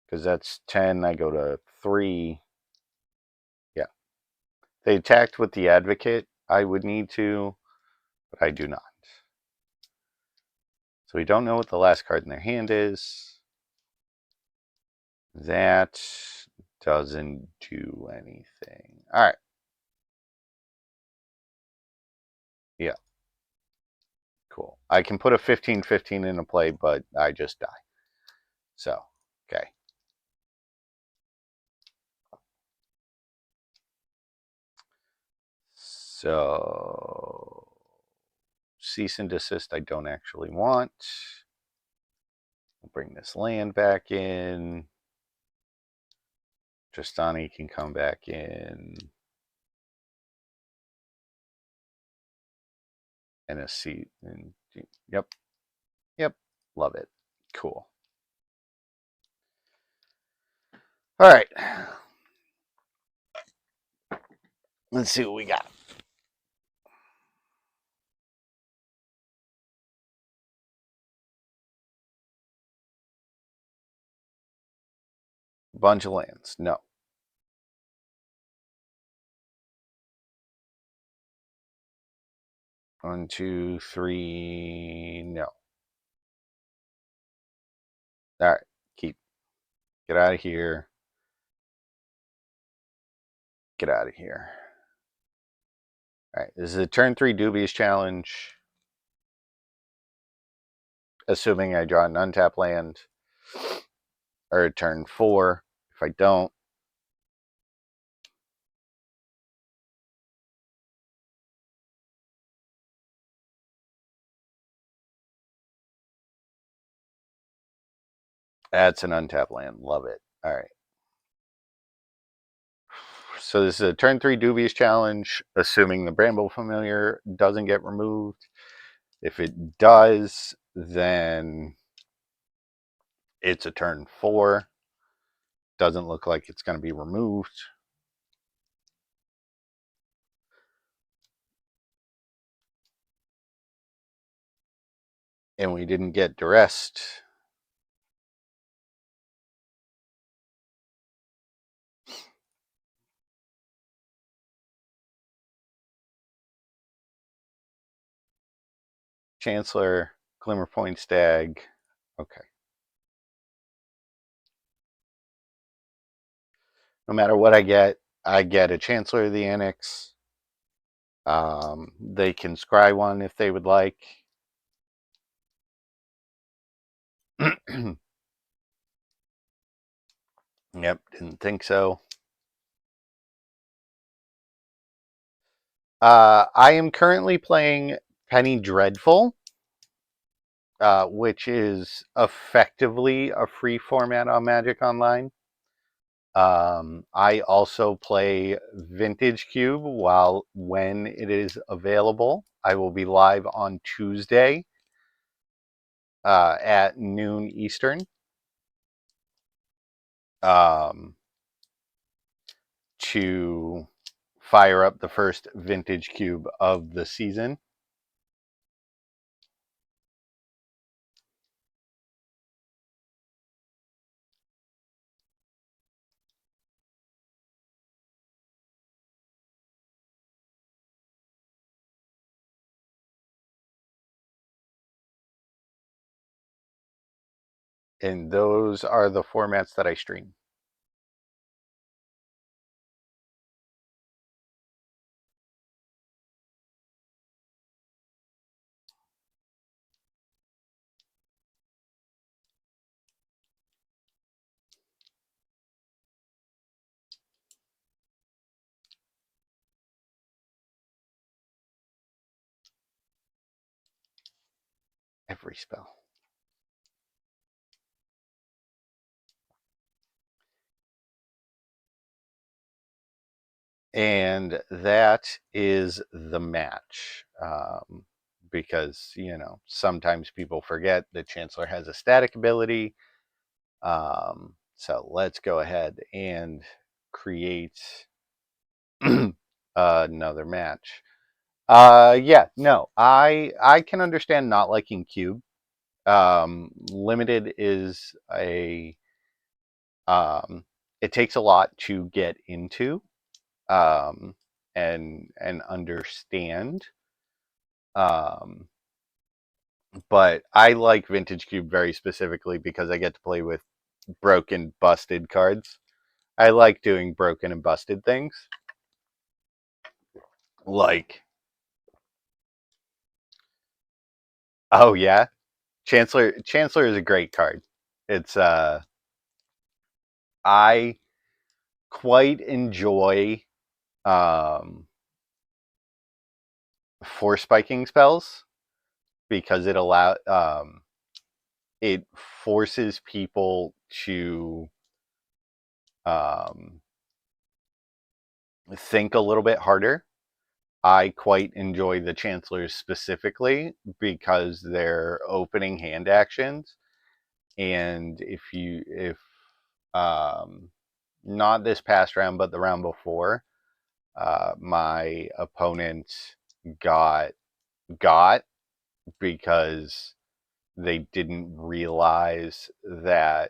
Speaker 1: Because that's 10. I go to 3. Yeah. They attacked with the Advocate. I would need to, but I do not. So we don't know what the last card in their hand is. That doesn't do anything. All right. Yeah. Cool. I can put a 15/15 into play, but I just die. So, okay. So, cease and desist I don't actually want. We'll bring this land back in. Tristani can come back in. And a seat. And, yep. Yep. Love it. Cool. All right. Let's see what we got. Bunch of lands. No. One, two, three. No. All right. Keep. Get out of here. Get out of here. All right. This is a turn 3 Dubious challenge. Assuming I draw an untapped land. Or turn 4. If I don't, that's an untapped land. Love it. All right. So this is a turn 3 Dubious challenge, assuming the Bramble Familiar doesn't get removed. If it does, then it's a turn 4. Doesn't look like it's going to be removed. And we didn't get duressed. Chancellor, Glimmerpoint Stag. Okay. No matter what I get a Chancellor of the Annex. They can scry one if they would like. Yep, didn't think so. I am currently playing Penny Dreadful, which is effectively a free format on Magic Online. I also play Vintage Cube when it is available. I will be live on Tuesday at noon Eastern. To fire up the first Vintage Cube of the season. And those are the formats that I stream. Every spell. And that is the match. Because, sometimes people forget that Chancellor has a static ability. So let's go ahead and create another match. Yeah, no, I can understand not liking Cube. Limited is it takes a lot to get into and understand. Um, But I like Vintage Cube very specifically because I get to play with broken, busted cards. I like doing broken and busted things. Like, oh yeah, Chancellor is a great card. It's I quite enjoy force spiking spells because it forces people to um, think a little bit harder. I quite enjoy the Chancellors specifically because they're opening hand actions, and if um, not this past round, but the round before, my opponent got got because they didn't realize that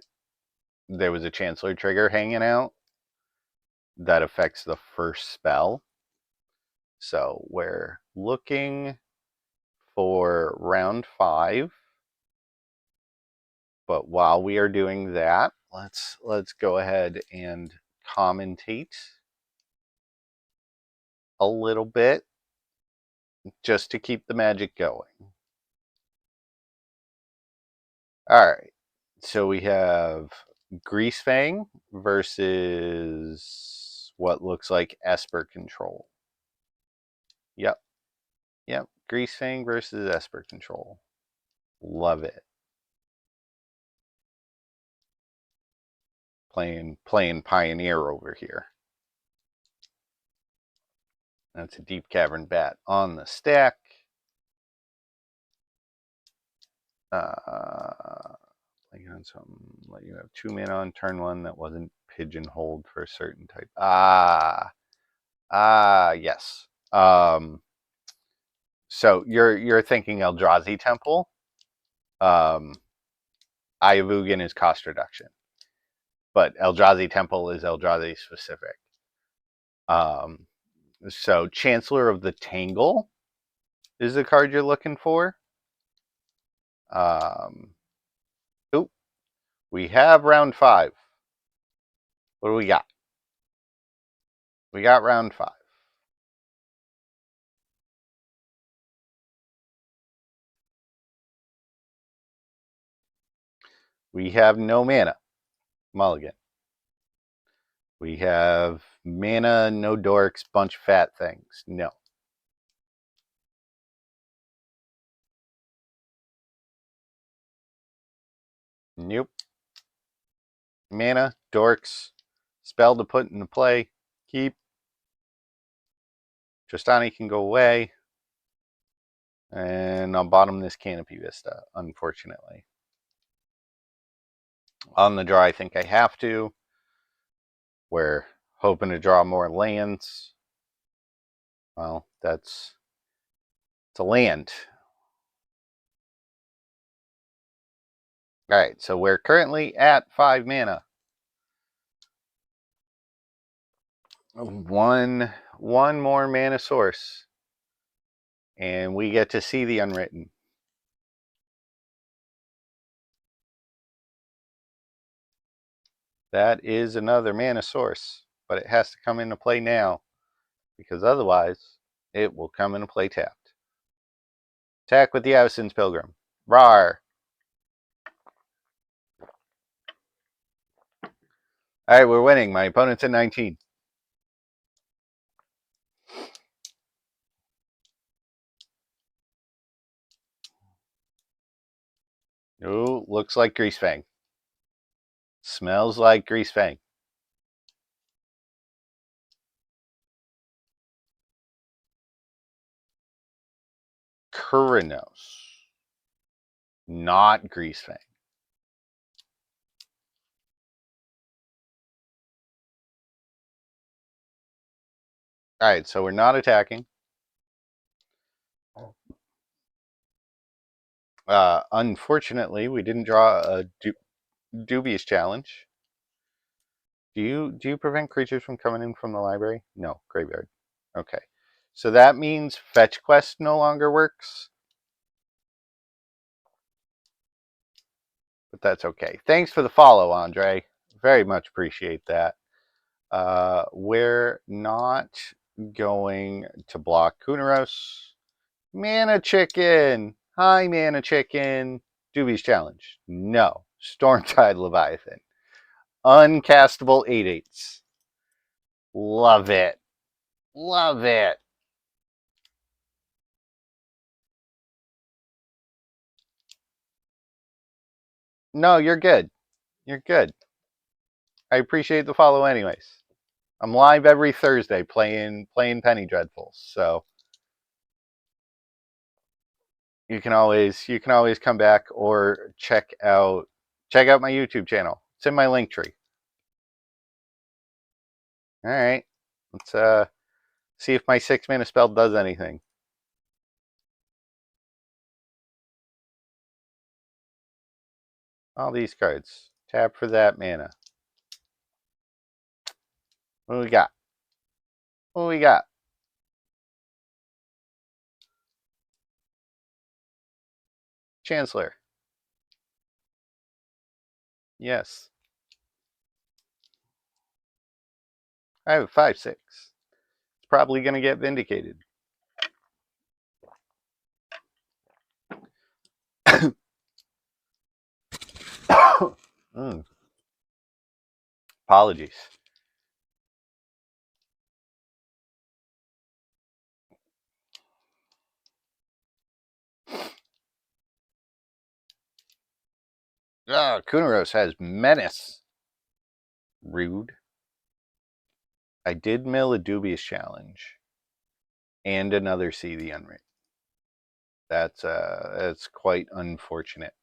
Speaker 1: there was a Chancellor trigger hanging out that affects the first spell. So we're looking for round 5. But while we are doing that, let's go ahead and commentate a little bit just to keep the magic going. All right. So we have Greasefang versus what looks like Esper Control. Yep. Yep. Greasefang versus Esper Control. Love it. Playing Pioneer over here. That's a Deep Cavern Bat on the stack. Like on something, let you have 2 mana on turn 1 that wasn't pigeonholed for a certain type. Yes. So you're thinking Eldrazi Temple. Ayavugan is cost reduction, but Eldrazi Temple is Eldrazi specific. So Chancellor of the Tangle is the card you're looking for. Oop, we have round 5. What do we got? We got round 5. We have no mana. Mulligan. We have mana, no dorks, bunch of fat things. No. Nope. Mana, dorks, spell to put into play, keep. Tristani can go away. And I'll bottom this Canopy Vista, unfortunately. On the draw, I think I have to. We're hoping to draw more lands. Well, it's a land. All right, so we're currently at 5 mana. One more mana source. And we get to see the unwritten. That is another mana source, but it has to come into play now, because otherwise it will come into play tapped. Attack with the Avacyn's Pilgrim. Rawr! Alright, we're winning. My opponent's at 19. Ooh, looks like Greasefang. Smells like Greasefang. Kurinos. Not Greasefang. Alright, so we're not attacking. Unfortunately, we didn't draw a Dubious challenge. Do you prevent creatures from coming in from the library? No, graveyard. Okay. So that means Fetch Quest no longer works. but that's okay. Thanks for the follow, Andre. Very much appreciate that. We're not going to block Kunaros. Mana Chicken. Hi, Mana Chicken. Dubious Challenge. No. Stormtide Leviathan. Uncastable 8/8s. Love it. Love it. No, you're good. You're good. I appreciate the follow anyways. I'm live every Thursday playing Penny Dreadfuls, so you can always come back or check out my YouTube channel. It's in my link tree. All right. Let's see if my 6-mana spell does anything. All these cards. Tap for that mana. What do we got? What do we got? Chancellor. Yes. I have a 5/6. It's probably going to get vindicated. Apologies. Kunaros has Menace. Rude. I did mill a Dubious Challenge and another See the Unwritten. That's quite unfortunate.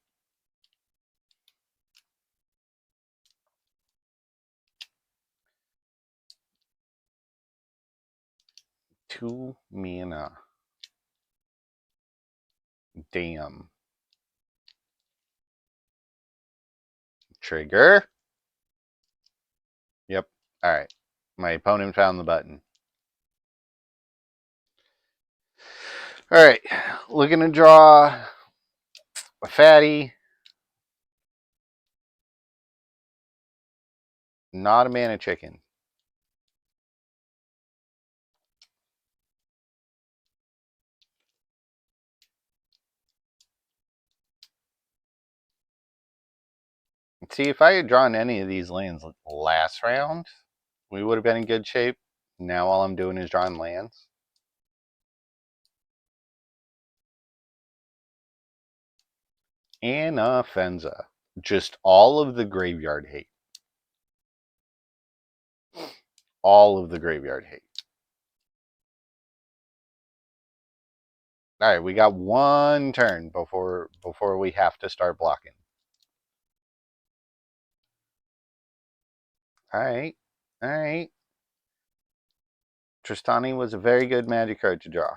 Speaker 1: Two mana. Damn. Trigger. Yep. All right. My opponent found the button. All right. Looking to draw a fatty. Not a Mana Chicken. See, if I had drawn any of these lands last round, we would have been in good shape. Now all I'm doing is drawing lands. Anafenza. Just all of the graveyard hate. All of the graveyard hate. All right, we got one turn before we have to start blocking. All right. All right. Tristani was a very good Magic card to draw.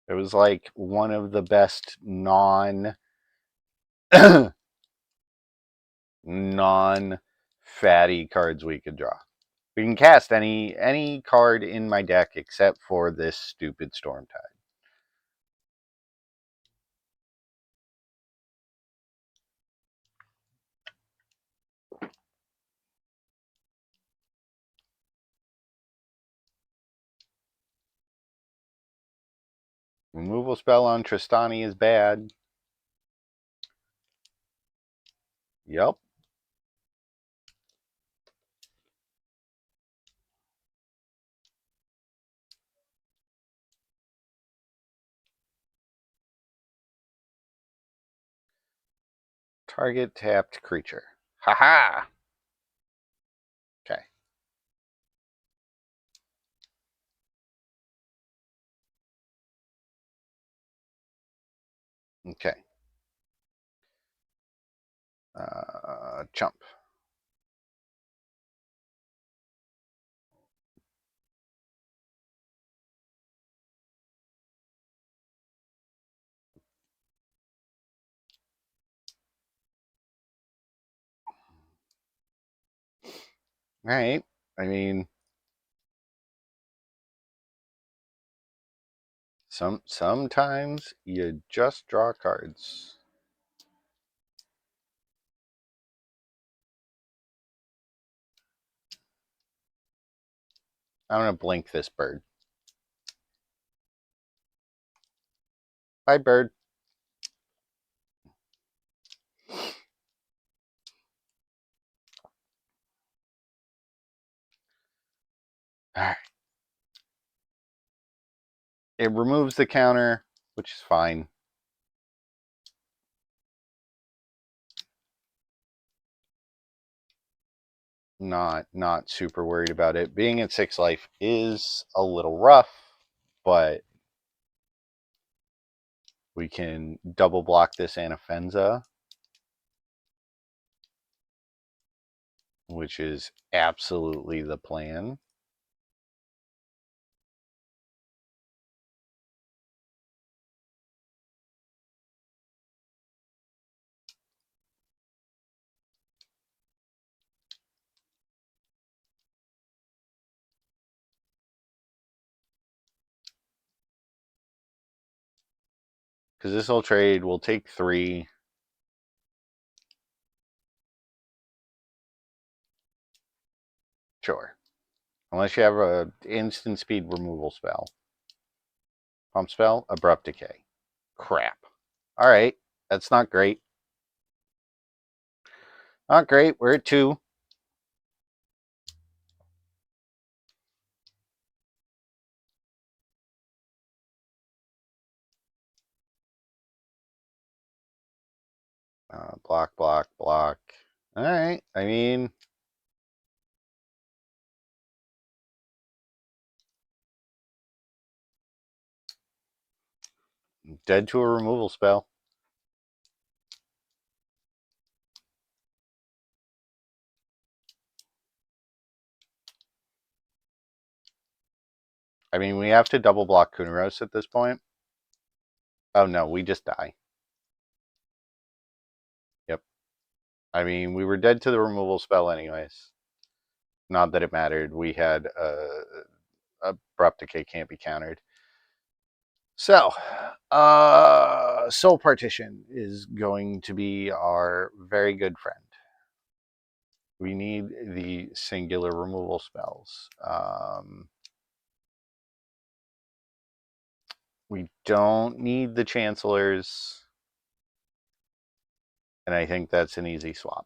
Speaker 1: It was like one of the best non fatty cards we could draw. We can cast any card in my deck except for this stupid Stormtide. Removal spell on Tristani is bad. Yep. Target tapped creature. Haha. Okay. Okay. Chump. All right. I mean, Sometimes you just draw cards. I'm gonna blink this bird. Bye, bird. All right. It removes the counter, which is fine. Not super worried about it. Being at 6 life is a little rough, but we can double block this Anafenza, which is absolutely the plan. Because this whole trade will take 3. Sure. Unless you have a instant speed removal spell. Pump spell, abrupt decay. Crap. Alright. That's not great. Not great. We're at 2. Block, block, block. Alright. I mean, dead to a removal spell. I mean, we have to double block Kunaros at this point. Oh no, we just die. Yep. I mean, we were dead to the removal spell anyways. Not that it mattered. We had abrupt decay can't be countered. So, Soul Partition is going to be our very good friend. We need the singular removal spells. We don't need the Chancellors. And I think that's an easy swap.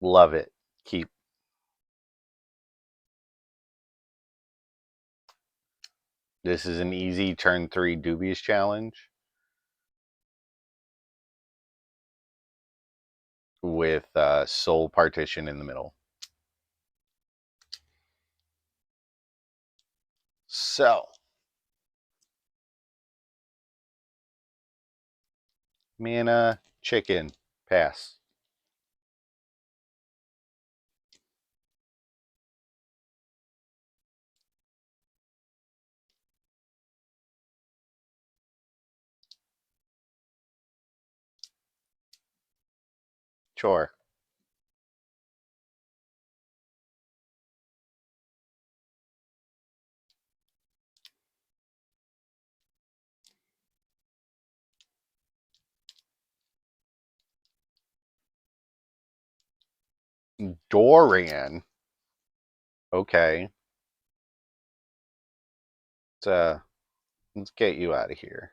Speaker 1: Love it. Keep. This is an easy turn 3 Dubious challenge with Soul Partition in the middle. So, mana, chicken, pass. Sure. Dorian. Okay. Let's get you out of here.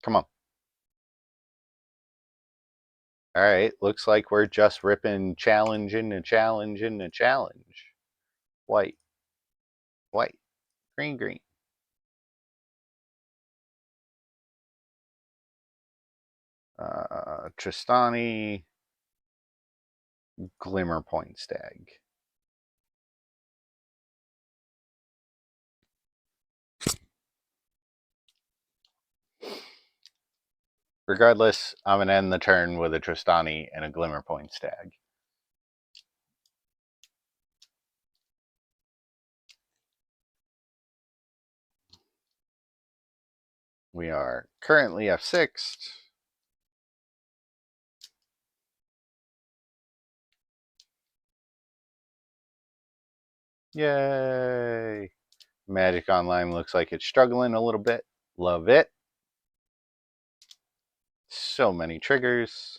Speaker 1: Come on. All right. Looks like we're just ripping challenge into challenge into challenge. White. White. Green, green. Tristani. Glimmer Point Stag. Regardless, I'm going to end the turn with a Tristani and a Glimmerpoint Stag. We are currently F6. Yay! Magic Online looks like it's struggling a little bit. Love it. So many triggers.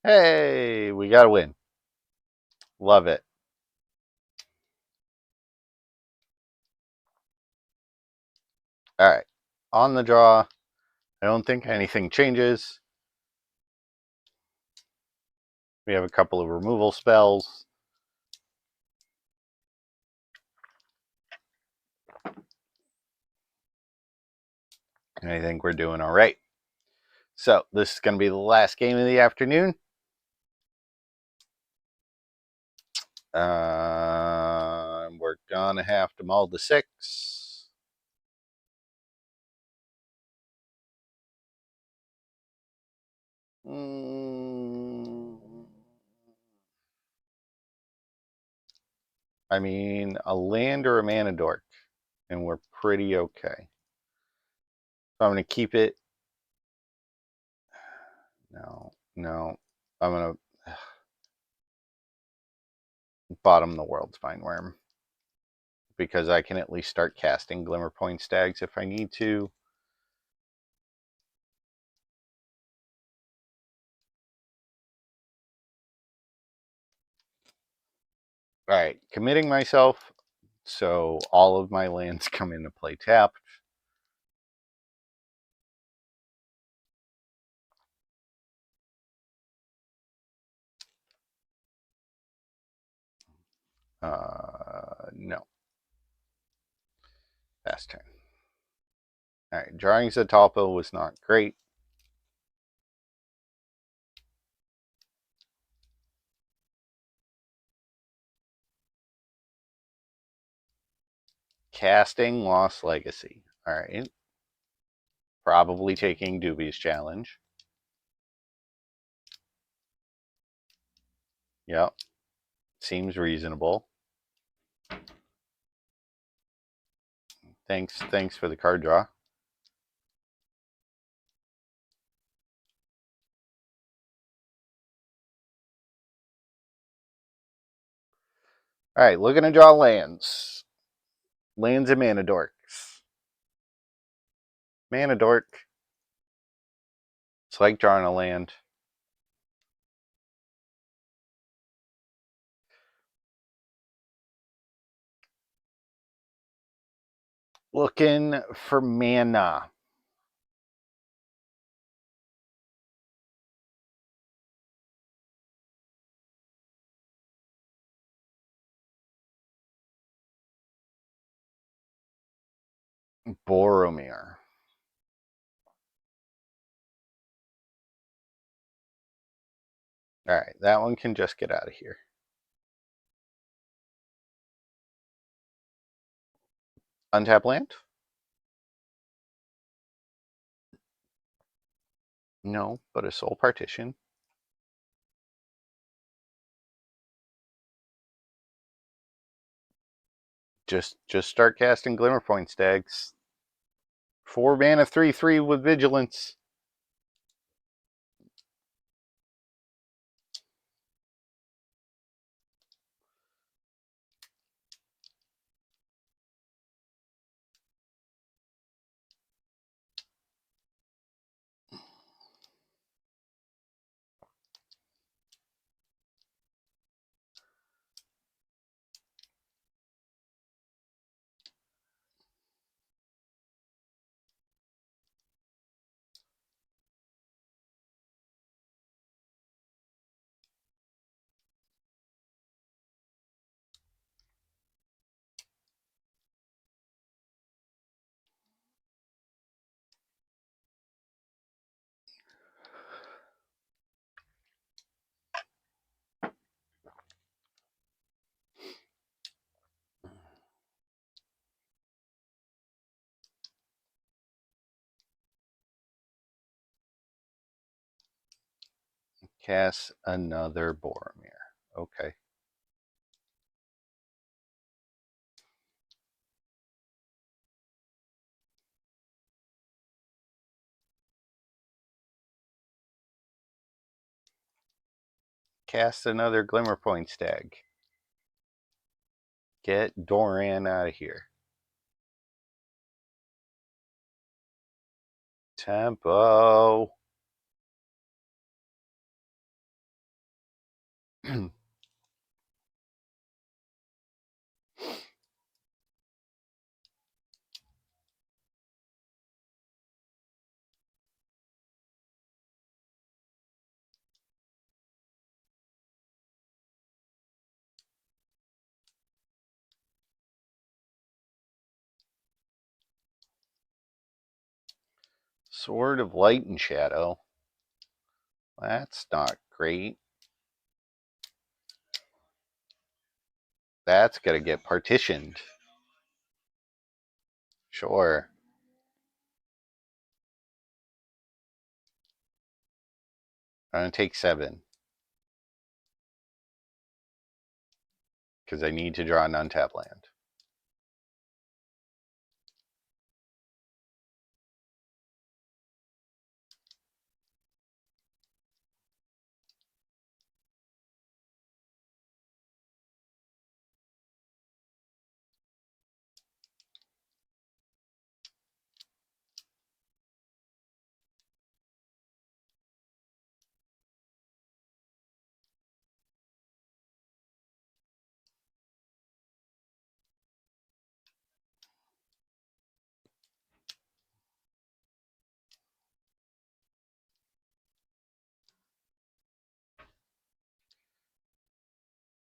Speaker 1: Hey, we got to win. Love it. All right. On the draw. I don't think anything changes. We have a couple of removal spells. And I think we're doing all right. So this is going to be the last game of the afternoon. We're going to have to mull the 6. I mean, a land or a mana dork, and we're pretty okay. So I'm going to keep it. No. I'm going to bottom the World Spine Worm, because I can at least start casting Glimmerpoint Stags if I need to. All right, committing myself so all of my lands come into play tapped. No. Fast turn. All right, drawing Zatalpa was not great. Casting Lost Legacy. All right. Probably taking Dubious Challenge. Yep. Seems reasonable. Thanks for the card draw. All right, looking to draw lands. Lands and Mana Dorks. Mana Dork. It's like drawing a land. Looking for mana. Boromir. All right, that one can just get out of here. Untap land? No, but a soul partition. Just start casting Glimmerpoint Stags. 4 mana 3/3 with vigilance. Cast another Boromir. Okay. Cast another Glimmerpoint Stag. Get Doran out of here. Tempo. Sword of Light and Shadow. That's not great. That's going to get partitioned. Sure. I'm going to take 7. Because I need to draw an untapped land.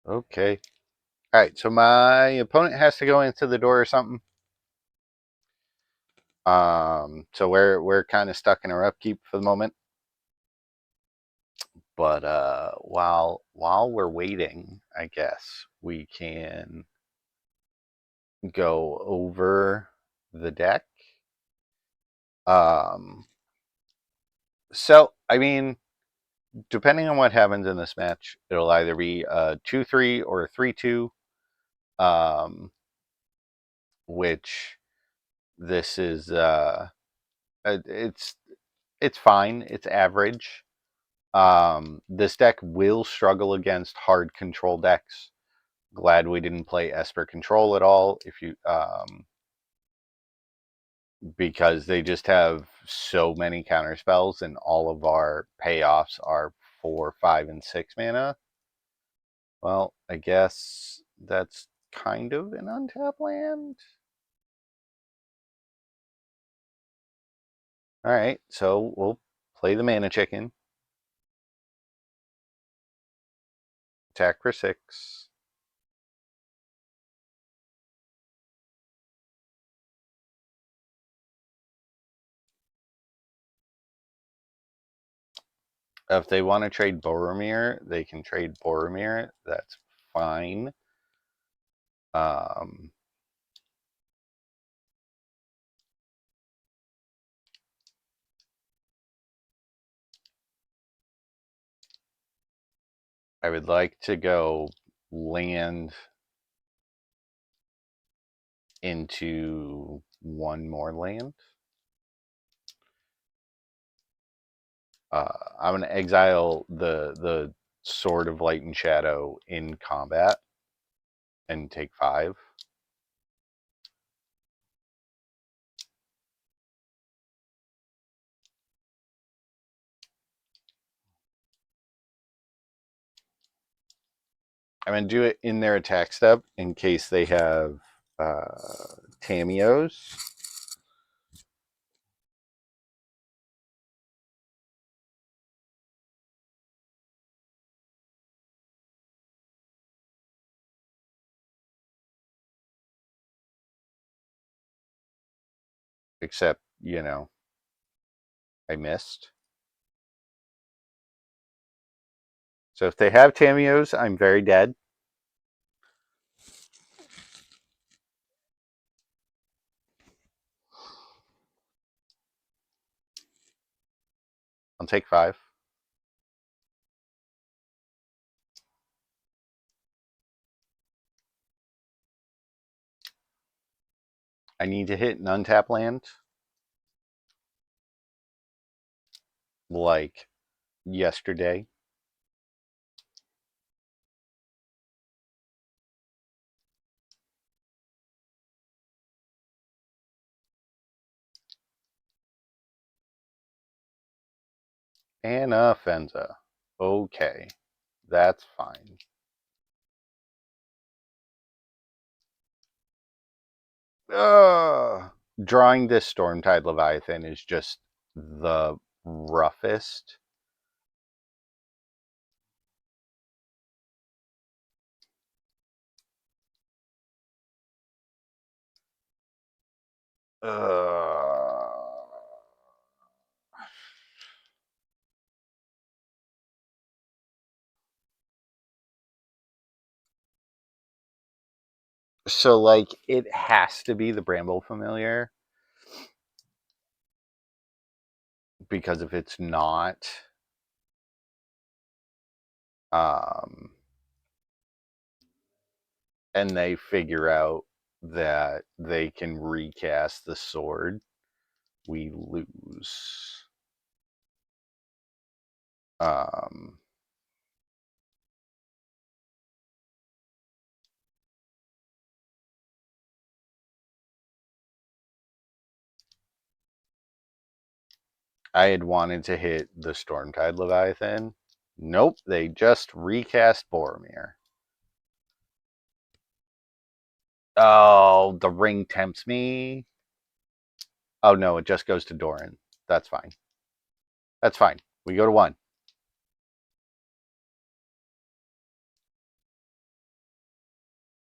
Speaker 1: Okay. All right, so my opponent has to go into the door or something. So we're kind of stuck in our upkeep for the moment. But while we're waiting, I guess we can go over the deck. So I mean, depending on what happens in this match, it'll either be a 2-3 or a 3-2. Which this is it's fine. It's average. This deck will struggle against hard control decks. Glad we didn't play Esper Control at all. If you because they just have so many counter spells, and all of our payoffs are 4, 5, and 6 mana. Well, I guess that's kind of an untapped land. All right, so we'll play the Mana Chicken. Attack for 6. If they want to trade Boromir, they can trade Boromir. That's fine. I would like to go land into one more land. I'm going to exile the Sword of Light and Shadow in combat and take 5. I'm going to do it in their attack step in case they have Tamios. Except, I missed. So if they have Tamios, I'm very dead. I'll take 5. I need to hit an untap land like yesterday. Anafenza. Okay, that's fine. Drawing this Stormtide Leviathan is just the roughest. So, like, it has to be the Bramble Familiar, because if it's not, um, and they figure out that they can recast the sword, we lose. Um, I had wanted to hit the Stormtide Leviathan. Nope, they just recast Boromir. Oh, the ring tempts me. Oh no, it just goes to Doran. That's fine. That's fine. We go to 1.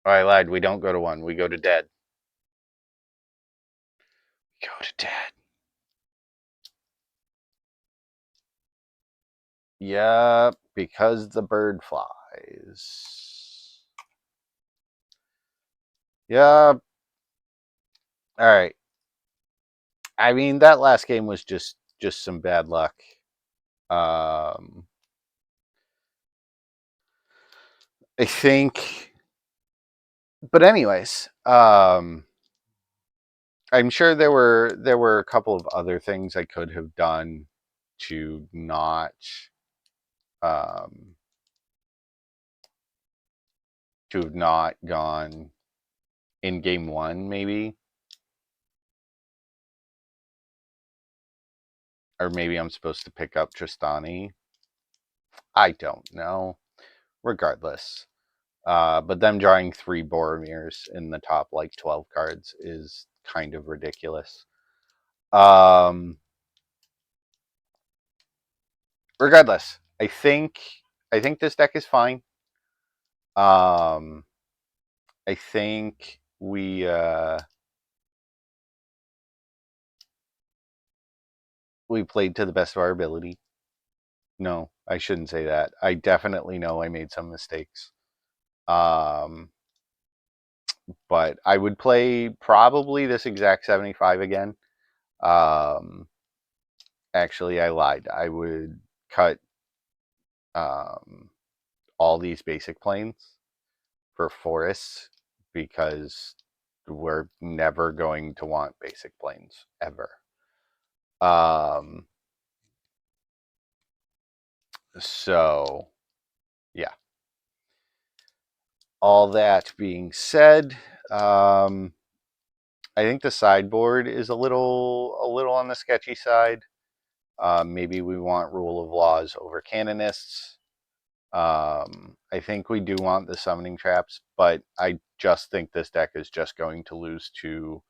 Speaker 1: Oh, I lied. We don't go to 1. We go to dead. Go to dead. Yep, because the bird flies. Yep. All right. I mean, that last game was just some bad luck. I think, but anyways, I'm sure there were a couple of other things I could have done to not um, to have not gone in game 1, maybe, or maybe I'm supposed to pick up Tristani. I don't know. Regardless, but them drawing 3 Boromirs in the top like 12 cards is kind of ridiculous. Regardless, I think this deck is fine. I think we played to the best of our ability. No, I shouldn't say that. I definitely know I made some mistakes. Um, but I would play probably this exact 75 again. Um, actually, I lied. I would cut um, all these basic planes for forests, because we're never going to want basic planes ever. Um, so yeah. All that being said, I think the sideboard is a little on the sketchy side. Maybe we want rule of laws over canonists. I think we do want the summoning traps, but I just think this deck is just going to lose to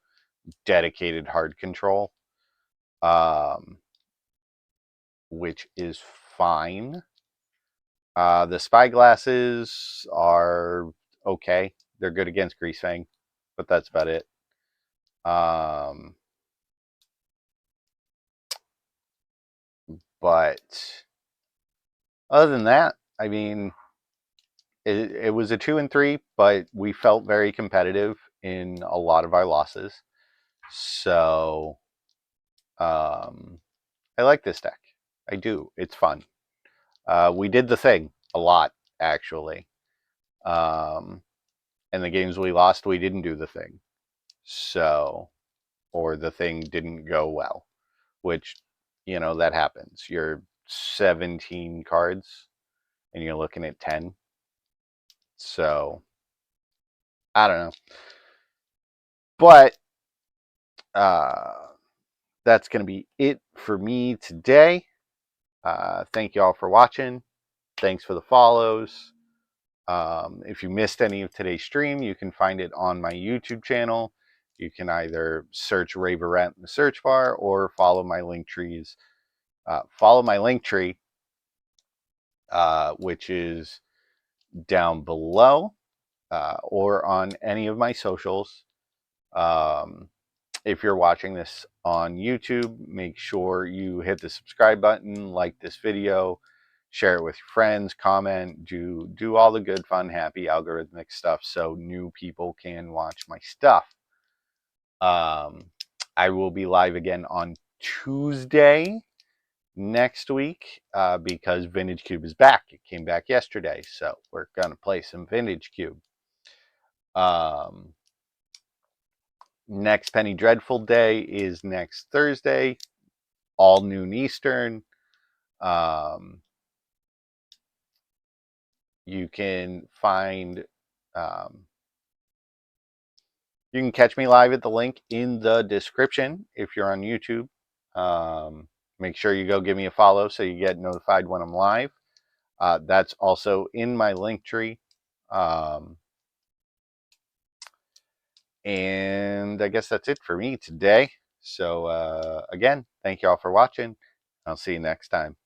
Speaker 1: dedicated hard control, which is fine. The spyglasses are okay. They're good against Greasefang, but that's about it. But other than that, I mean, it was a 2 and 3, but we felt very competitive in a lot of our losses. So I like this deck. I do. It's fun. We did the thing a lot, actually. And the games we lost, we didn't do the thing. So or the thing didn't go well, which, that happens. You're 17 cards and you're looking at 10. So I don't know. But that's going to be it for me today. Thank you all for watching. Thanks for the follows. If you missed any of today's stream, you can find it on my YouTube channel. You can either search Raverette in the search bar or follow my link trees. Follow my link tree, which is down below, or on any of my socials. If you're watching this on YouTube, make sure you hit the subscribe button, like this video, share it with your friends, comment, do all the good, fun, happy, algorithmic stuff so new people can watch my stuff. I will be live again on Tuesday next week because Vintage Cube is back. It came back yesterday, so we're going to play some Vintage Cube. Next Penny Dreadful Day is next Thursday, all noon Eastern. You can find, you can catch me live at the link in the description if you're on YouTube. Make sure you go give me a follow so you get notified when I'm live. That's also in my link tree. And I guess that's it for me today. So again, thank you all for watching. I'll see you next time.